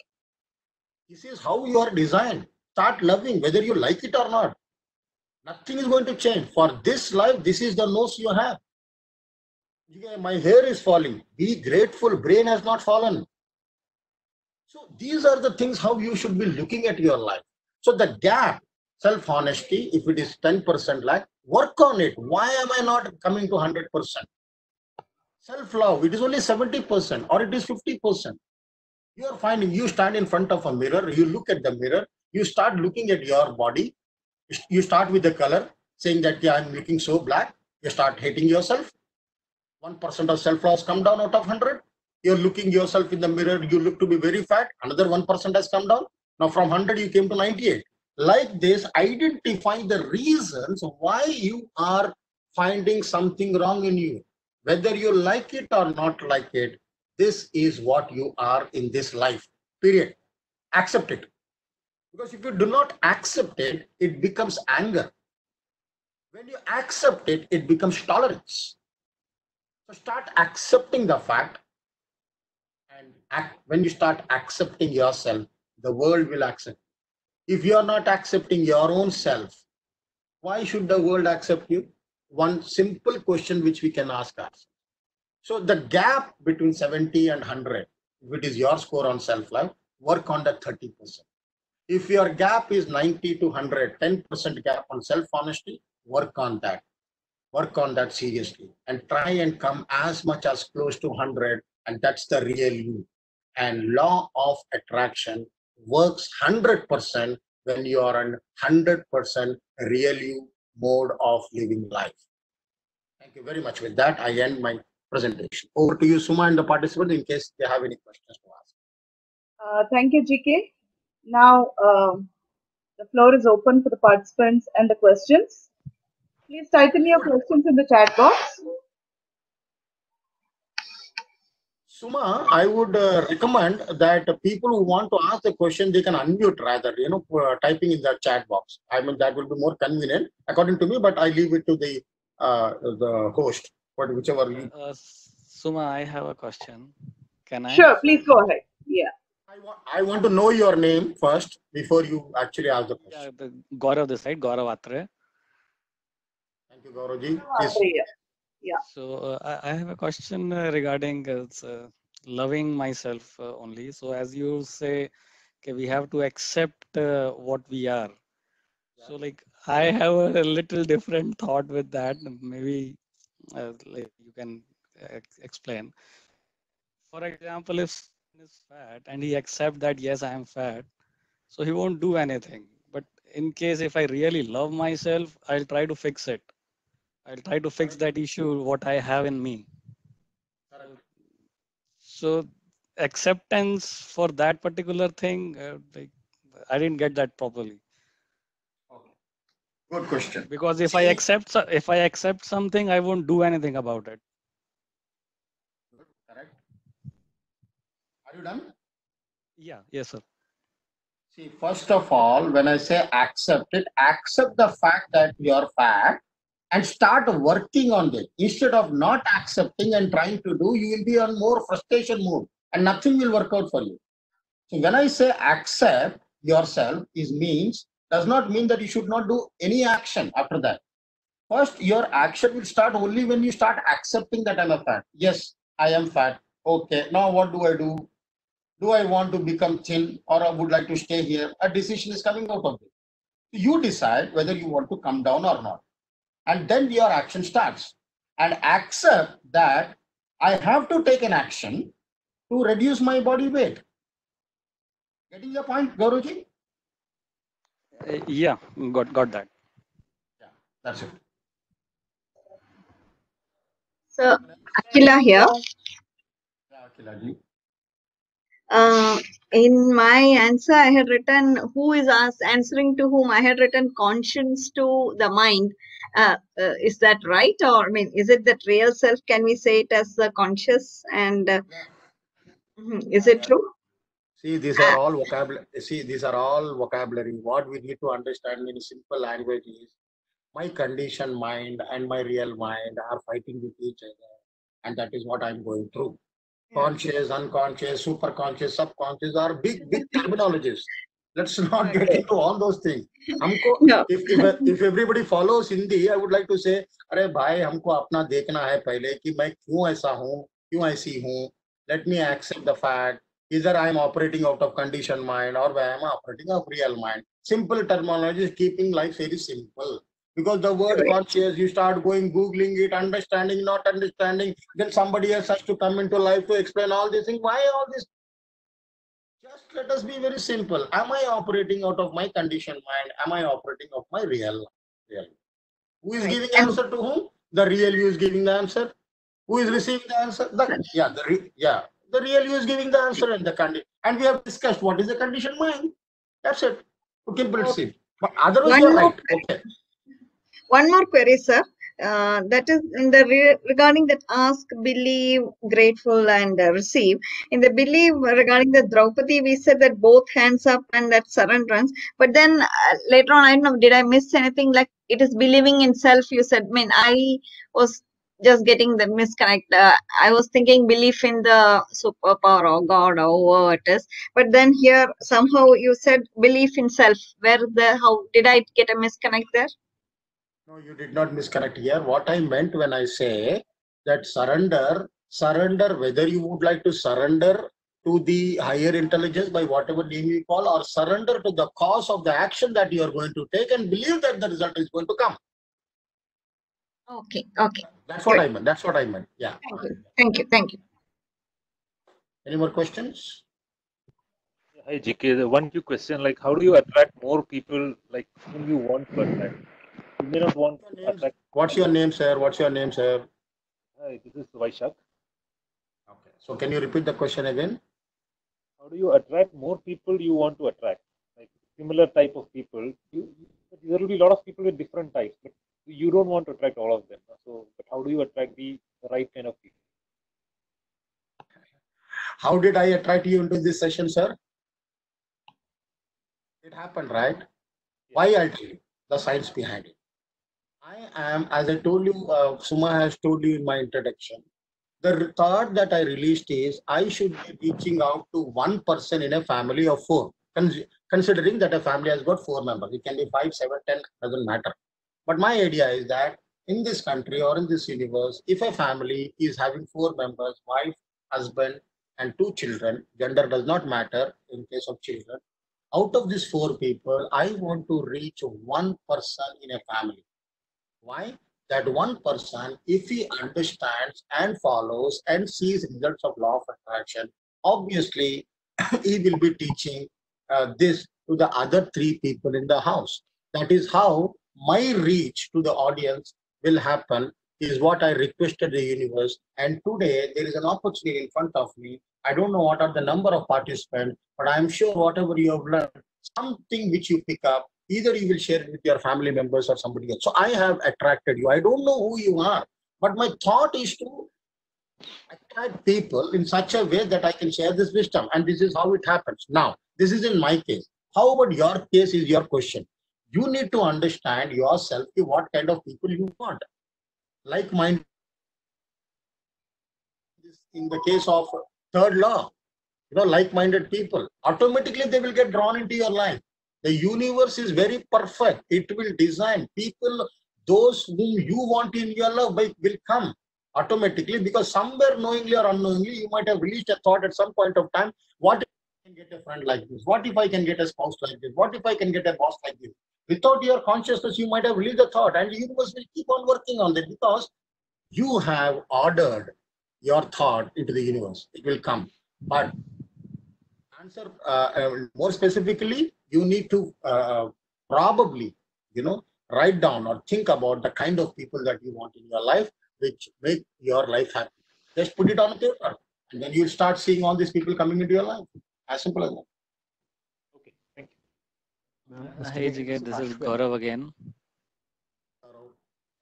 This is how you are designed. Start loving, whether you like it or not. Nothing is going to change. For this life, this is the nose you have. My hair is falling. Be grateful. Brain has not fallen. So these are the things how you should be looking at your life. So the gap, self-honesty, if it is 10% lack, work on it. Why am I not coming to 100%? Self-love, it is only 70% or it is 50%. You are finding, you stand in front of a mirror, you look at the mirror, you start looking at your body, you start with the color, saying that, yeah, I'm looking so black, you start hating yourself. 1% of self-love has come down out of 100. You're looking yourself in the mirror, you look to be very fat, another 1% has come down. Now from 100, you came to 98. Like this, identify the reasons why you are finding something wrong in you. Whether you like it or not like it, this is what you are in this life, period. Accept it. Because if you do not accept it, it becomes anger. When you accept it, it becomes tolerance. So start accepting the fact, and when you start accepting yourself, the world will accept you. If you are not accepting your own self, why should the world accept you? One simple question which we can ask ourselves. So the gap between 70 and 100, if it is your score on self-love, work on that 30%. If your gap is 90 to 100, 10% gap on self-honesty, work on that. Work on that seriously and try and come as much as close to 100, and that's the real you. And law of attraction works 100% when you are on 100% real you mode of living life. Thank you very much. With that, I end my presentation. Over to you, Suma, and the participants in case they have any questions to ask. Thank you, GK. Now, the floor is open for the participants and the questions. Please type in your questions in the chat box. Suma, I would recommend that people who want to ask the question, they can unmute rather, typing in the chat box. I mean, that will be more convenient according to me, but I leave it to the host, but whichever you. Suma, I have a question. Can I? Sure, please go ahead. Yeah. I want to know your name first before you actually ask the question. Yeah, Gaurav this side, Gaurav Atre. Thank you, Gauravji. Yeah. So I have a question regarding loving myself only. So as you say, okay, we have to accept what we are. So like I have a little different thought with that. Maybe like you can explain. For example, if someone is fat and he accepts that yes, I am fat, so he won't do anything. But in case if I really love myself, I'll try to fix it. I'll try to fix that issue, what I have in me. So acceptance for that particular thing, like I didn't get that properly. Okay. Good question. Because if I accept something, I won't do anything about it. Correct. Are you done? Yeah. Yes, sir. See, first of all, when I say accept it, accept the fact that you're fat and start working on it. Instead of not accepting and trying to do, you will be on more frustration mode and nothing will work out for you. So when I say accept yourself does not mean that you should not do any action after that. First, your action will start only when you start accepting that I'm a fat. Yes, I am fat. Okay, now what do I do? Do I want to become thin or I would like to stay here? A decision is coming out of it. You decide whether you want to come down or not. And then your action starts. And accept that I have to take an action to reduce my body weight. Getting the point, Gauravji? Yeah, got that. Yeah, that's it. So, Akila here. Yeah, Akila ji. In my answer, I had written who is answering to whom. I had written conscience to the mind. Is that right? Or I mean, is it that real self? Can we say it as the conscious? And is it true? See, these are all vocabulary. What we need to understand in simple language is my conditioned mind and my real mind are fighting with each other, and that is what I'm going through. Conscious, unconscious, superconscious, subconscious are big terminologies. Let's not get into all those things. No. If everybody follows Hindi, I would like to say, अरे भाई हमको अपना देखना है पहले कि मैं क्यों ऐसा हूँ, क्यों ऐसी हूँ. Let me accept the fact either I am operating out of conditioned mind or I am operating out of real mind. Simple terminology is keeping life very simple. Because the word conscious, you start going, Googling it, understanding, not understanding, then somebody else has to come into life to explain all these things. Why all this? Just let us be very simple. Am I operating out of my conditioned mind? Am I operating of my real? Who is giving answer to whom? The real you is giving the answer. Who is receiving the answer? The real you is giving the answer and the condition. And we have discussed what is the conditioned mind. That's it. Okay, proceed. But otherwise, you're right. Okay. One more query, sir. That is in the regarding that ask, believe, grateful, and receive. In the believe regarding the Draupadi, we said that both hands up and that surrenderance. But then later on, I don't know, did I miss anything? Like it is believing in self. You said. I mean, I was just getting the misconnect. I was thinking belief in the superpower or God or whoever it is, but then here somehow you said belief in self. How did I get a misconnect there? No, you did not misconnect here. What I meant when I say that surrender, whether you would like to surrender to the higher intelligence by whatever name you call, or surrender to the cause of the action that you are going to take and believe that the result is going to come. Okay. That's what I meant. That's what I meant. Yeah. Thank you. Any more questions? Hi, GK. One quick question, like how do you attract more people like whom you want to attract? You may not want to attract. What's your name, sir? What's your name, sir? Hi, this is Vaishak. Okay. So can you repeat the question again? How do you attract more people you want to attract? Like similar type of people. There will be a lot of people with different types, but you don't want to attract all of them. So, but how do you attract the right kind of people? How did I attract you into this session, sir? It happened, right? Yeah. Why? I'll tell you the science behind it. I am, as I told you, Suma has told you in my introduction, the thought that I released is I should be reaching out to one person in a family of 4, considering that a family has got 4 members. It can be 5, 7, 10, doesn't matter. But my idea is that in this country or in this universe, if a family is having 4 members, wife, husband, and 2 children, gender does not matter in case of children. Out of these 4 people, I want to reach one person in a family. Why? That one person, if he understands and follows and sees results of law of attraction, obviously he will be teaching this to the other 3 people in the house. That is how my reach to the audience will happen, is what I requested the universe. And today there is an opportunity in front of me. I don't know what are the number of participants, but I'm sure whatever you have learned, something which you pick up, either you will share it with your family members or somebody else. So I have attracted you. I don't know who you are, but my thought is to attract people in such a way that I can share this wisdom. And this is how it happens. Now, this is in my case. How about your case is your question. You need to understand yourself, what kind of people you want. Like mine, in the case of third law, like-minded people, automatically they will get drawn into your life. The universe is very perfect. It will design people, those whom you want in your life will come automatically, because somewhere knowingly or unknowingly, you might have released a thought at some point of time. What if I can get a friend like this? What if I can get a spouse like this? What if I can get a boss like this? Without your consciousness, you might have released a thought, and the universe will keep on working on it because you have ordered your thought into the universe. It will come. But answer more specifically, you need to probably, write down or think about the kind of people that you want in your life, which make your life happy. Just put it on paper, and then you'll start seeing all these people coming into your life. As simple as that. Okay, thank you. Hey, Jigar, this is Gaurav again.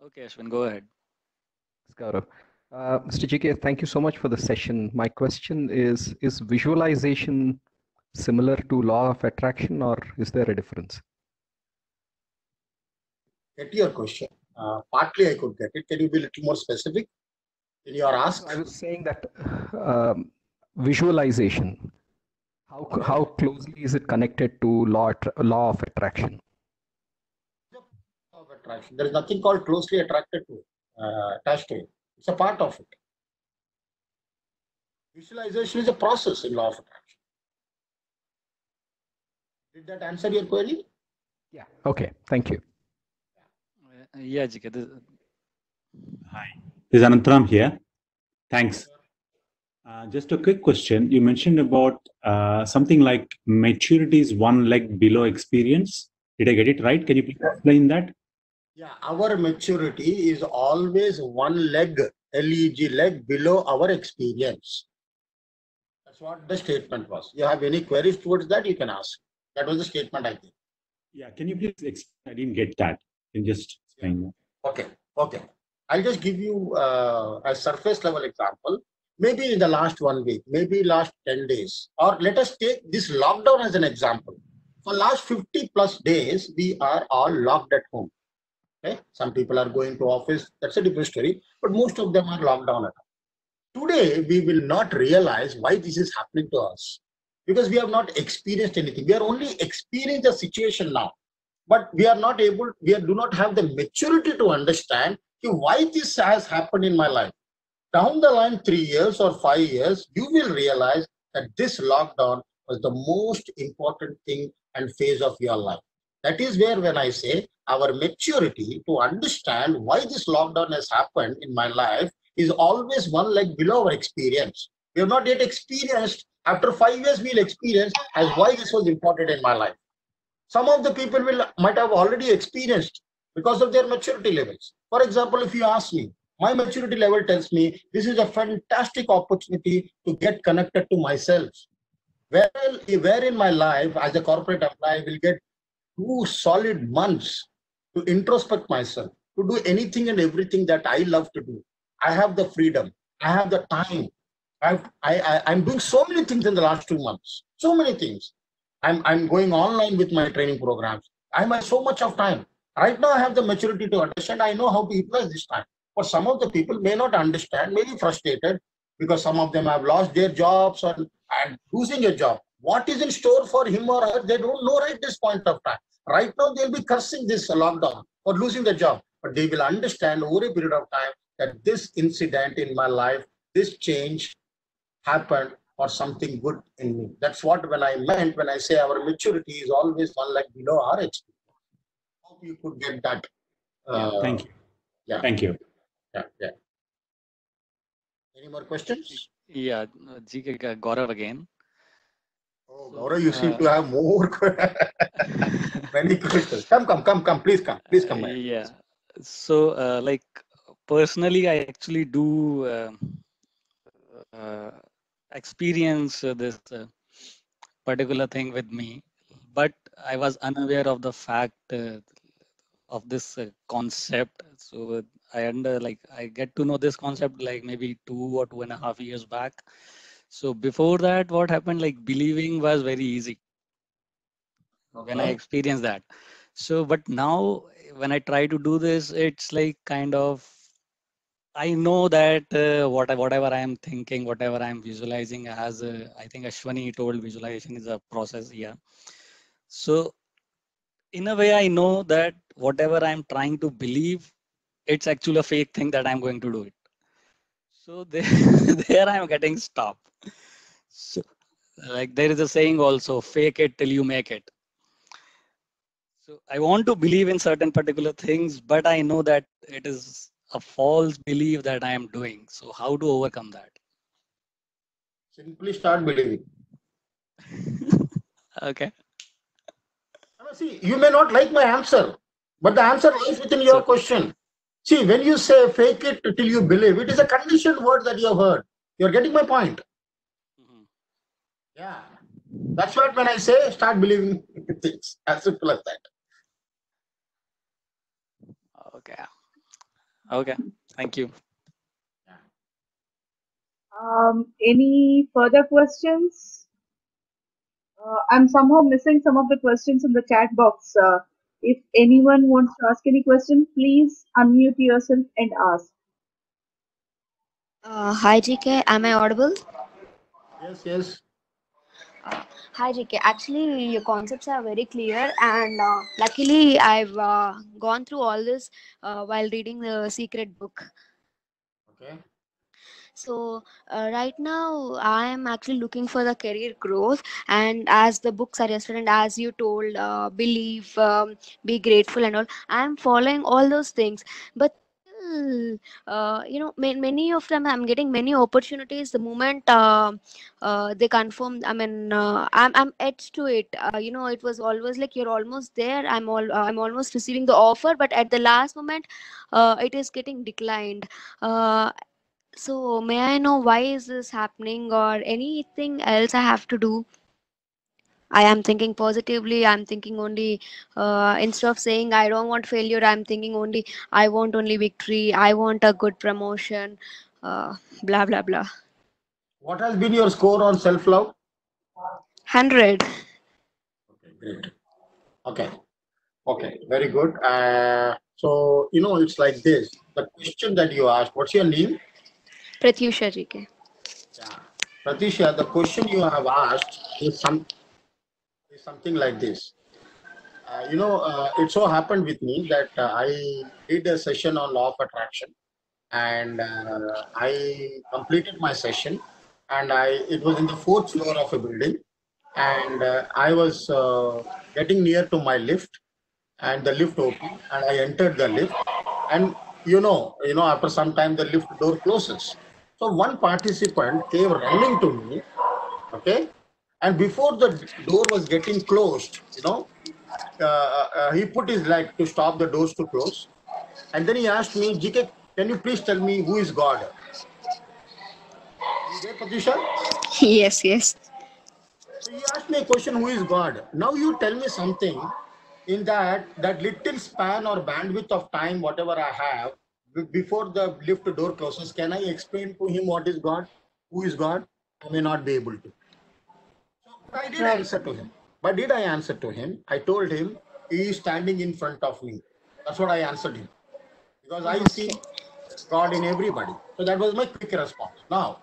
Okay, Ashwin, go ahead. Gaurav. Mr. GK, thank you so much for the session. My question is visualization similar to law of attraction, or is there a difference? Get your question. Partly I could get it. Can you be a little more specific in your ask? I was saying that visualization, how closely is it connected to law of attraction? Law of attraction. There is nothing called closely attracted to attached to it. It's a part of it. Visualization is a process in law of attraction. Did that answer your query? Yeah. Okay. Thank you. Yeah, Jigar. Hi, this is Anantram here. Thanks. Just a quick question. You mentioned about something like maturity is one leg below experience. Did I get it right? Can you please explain that? Yeah, our maturity is always one leg, leg, leg below our experience. That's what the statement was. You have any queries towards that, you can ask. That was the statement, I think. Yeah, can you please explain? I didn't get that. Can you just explain that? Okay. I'll just give you a surface level example. Maybe in the last 1 week, maybe last 10 days, or let us take this lockdown as an example. For last 50 plus days, we are all locked at home. Okay? Some people are going to office. That's a different story. But most of them are locked down at home. Today, we will not realize why this is happening to us because we have not experienced anything. We are only experiencing the situation now, but we are not able. Do not have the maturity to understand why this has happened in my life. Down the line, 3 years or 5 years, you will realize that this lockdown was the most important thing and phase of your life. That is where when I say our maturity to understand why this lockdown has happened in my life is always one leg below our experience. We have not yet experienced. After 5 years, we'll experience as why this was important in my life. Some of the people might have already experienced because of their maturity levels. For example, if you ask me, my maturity level tells me this is a fantastic opportunity to get connected to myself. Where in my life as a corporate employee, I will get 2 solid months to introspect myself, to do anything and everything that I love to do. I have the freedom. I have the time. I'm doing so many things in the last 2 months. So many things. I'm going online with my training programs. I have so much of time. Right now, I have the maturity to understand. I know how to utilize this time. But some of the people may not understand, may be frustrated because some of them have lost their jobs and losing a job. What is in store for him or her, they don't know right this point of time. Right now, they'll be cursing this lockdown or losing the job. But they will understand over a period of time that this incident in my life, this change happened for something good in me. That's what when I meant when I say our maturity is always one leg below our experience. Hope you could get that. Thank you. Yeah. Thank you. Yeah. Any more questions? Yeah, GK Gaurav again. Oh, Gaurav, you seem to have more many questions. Come. Please come. Yeah. So, like personally, I actually do experience this particular thing with me, but I was unaware of the fact of this concept. So I get to know this concept like maybe 2 or 2.5 years back. So before that, what happened? Like believing was very easy when I experienced that. So, but now when I try to do this, it's like kind of I know that whatever I am thinking, whatever I am visualizing, as I think Ashwani told, visualization is a process here. So in a way, I know that whatever I'm trying to believe, it's actually a fake thing that I'm going to do it. So there I'm getting stopped. So like there is a saying also, fake it till you make it. So I want to believe in certain particular things, but I know that it is a false belief that I am doing. So how to overcome that? Simply start believing. Okay. See, you may not like my answer, but the answer lies within your question. See, when you say fake it till you believe, it is a conditioned word that you have heard. You're getting my point. Mm-hmm. Yeah. That's what when I say start believing things. As simple as that. Okay. Thank you. Any further questions? I'm somehow missing some of the questions in the chat box. If anyone wants to ask any question, please unmute yourself and ask. Hi GK, am I audible? Yes. Hi GK, actually your concepts are very clear and luckily I've gone through all this while reading the secret book. Okay. So right now I am actually looking for the career growth, and as the book suggested and as you told, believe, be grateful and all, I am following all those things, but many of them I'm getting many opportunities the moment they confirm. I mean, I'm edged to it. It was always like you're almost there. I'm almost receiving the offer, but at the last moment, it is getting declined. So may I know why is this happening or anything else I have to do? I am thinking positively. I'm thinking only, instead of saying I don't want failure, I'm thinking only I want only victory. I want a good promotion. Blah blah blah. What has been your score on self-love? 100. Okay, great. Okay, very good. So, it's like this. The question that you asked, what's your name? Pratyusha GK. Yeah. Pratisha, the question you have asked is something like this. It so happened with me that I did a session on law of attraction, and I completed my session, and it was in the fourth floor of a building, and I was getting near to my lift, and the lift opened, and I entered the lift, and after some time the lift door closes. So one participant came running to me, okay, and before the door was getting closed, he put his leg to stop the doors to close, and then he asked me, GK, can you please tell me who is God? You there, Patisha? Yes, yes. So he asked me a question, who is God? Now you tell me something in that little span or bandwidth of time, whatever I have, before the lift door closes, can I explain to him what is God? Who is God? I may not be able to. So, but I did answer to him. But did I answer to him? I told him, he is standing in front of me. That's what I answered him. Because I see God in everybody. So that was my quick response. Now,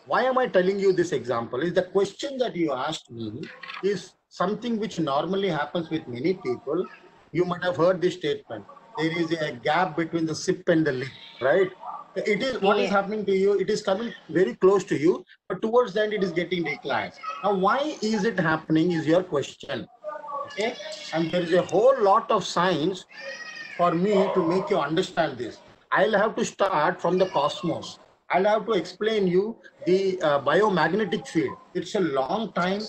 why am I telling you this example? Is the question that you asked me is something which normally happens with many people. You might have heard this statement. There is a gap between the sip and the lip, right? It is what is happening to you. It is coming very close to you, but towards the end, it is getting declined. Now, why is it happening is your question. Okay. And there is a whole lot of science for me to make you understand this. I'll have to start from the cosmos. I'll have to explain you the biomagnetic field. It's a long time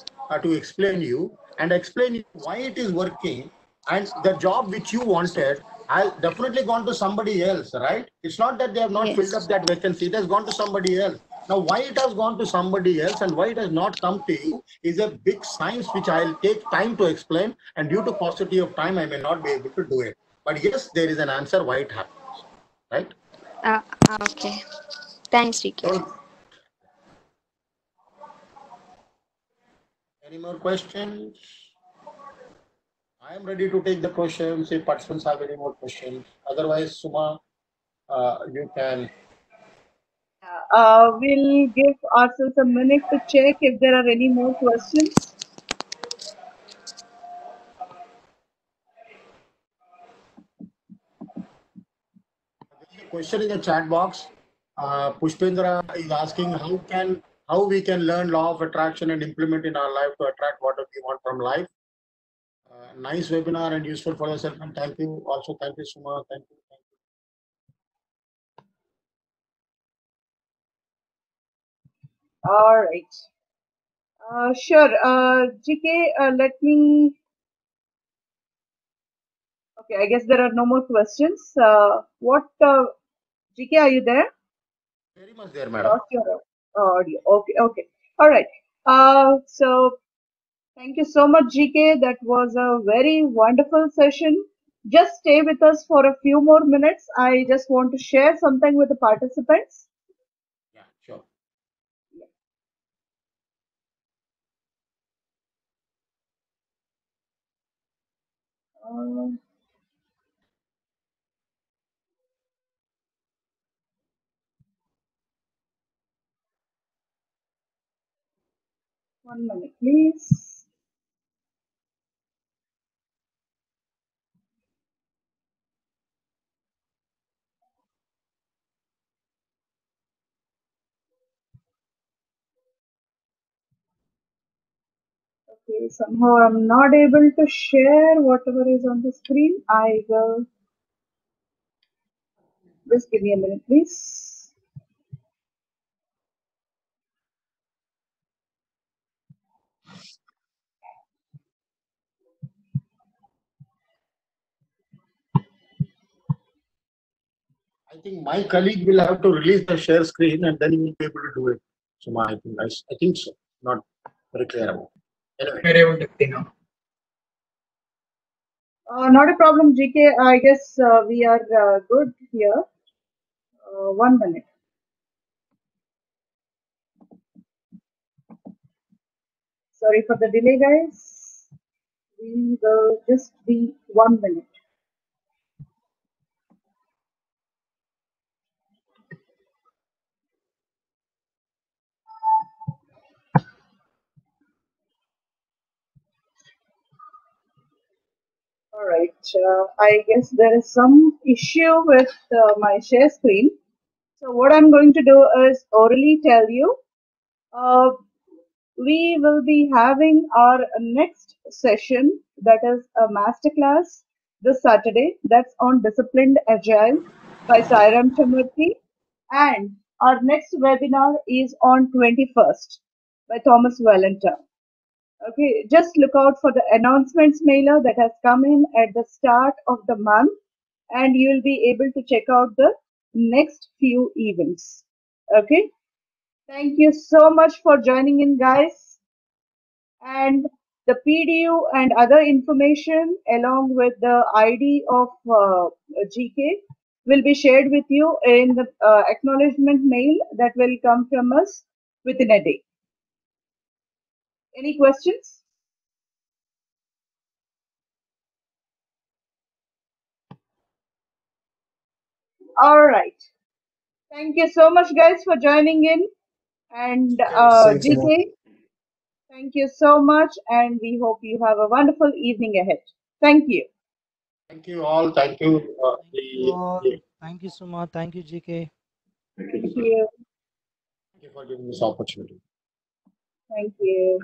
to explain you and explain you why it is working, and the job which you wanted, I'll definitely gone to somebody else, right? It's not that they have not filled up that vacancy. It has gone to somebody else. Now, why it has gone to somebody else and why it has not come to you is a big science which I'll take time to explain, and due to paucity of time, I may not be able to do it. But yes, there is an answer why it happens, right? Okay. Thanks, GK. Any more questions? I am ready to take the questions if participants have any more questions. Otherwise, Suma, you can. We'll give ourselves a minute to check if there are any more questions. There is a question in the chat box. Pushpendra is asking how we can learn law of attraction and implement in our life to attract what we want from life. Nice webinar and useful for yourself, and thank you. Also, thank you, Suma. Thank you. All right. Sure. GK, let me. Okay, I guess there are no more questions. GK, are you there? Very much there, madam. Lost your audio. Okay, okay. All right. So thank you so much, GK. That was a very wonderful session. Just stay with us for a few more minutes. I just want to share something with the participants. Yeah, sure. One minute, please. Okay, somehow I'm not able to share whatever is on the screen. I will just give me a minute, please. I think my colleague will have to release the share screen and then he will be able to do it. So I think so. Not very clear about it. Anyway. Not a problem, GK. I guess we are good here. 1 minute. Sorry for the delay, guys. We will just be 1 minute. All right. I guess there is some issue with my share screen. So what I'm going to do is orally tell you. We will be having our next session, that is a masterclass this Saturday. That's on Disciplined Agile by Sairam Chamurthy. And our next webinar is on 21st by Thomas Valentine. Okay, just look out for the announcements mailer that has come in at the start of the month, and you will be able to check out the next few events. Okay, thank you so much for joining in, guys. And the PDU and other information along with the ID of GK will be shared with you in the acknowledgement mail that will come from us within a day. Any questions? All right. Thank you so much, guys, for joining in. And Thanks a lot. GK, thank you so much. And we hope you have a wonderful evening ahead. Thank you. Thank you all. Thank you. Thank you, Suma. Thank you, GK. Thank you. Thank you for giving this opportunity. Thank you.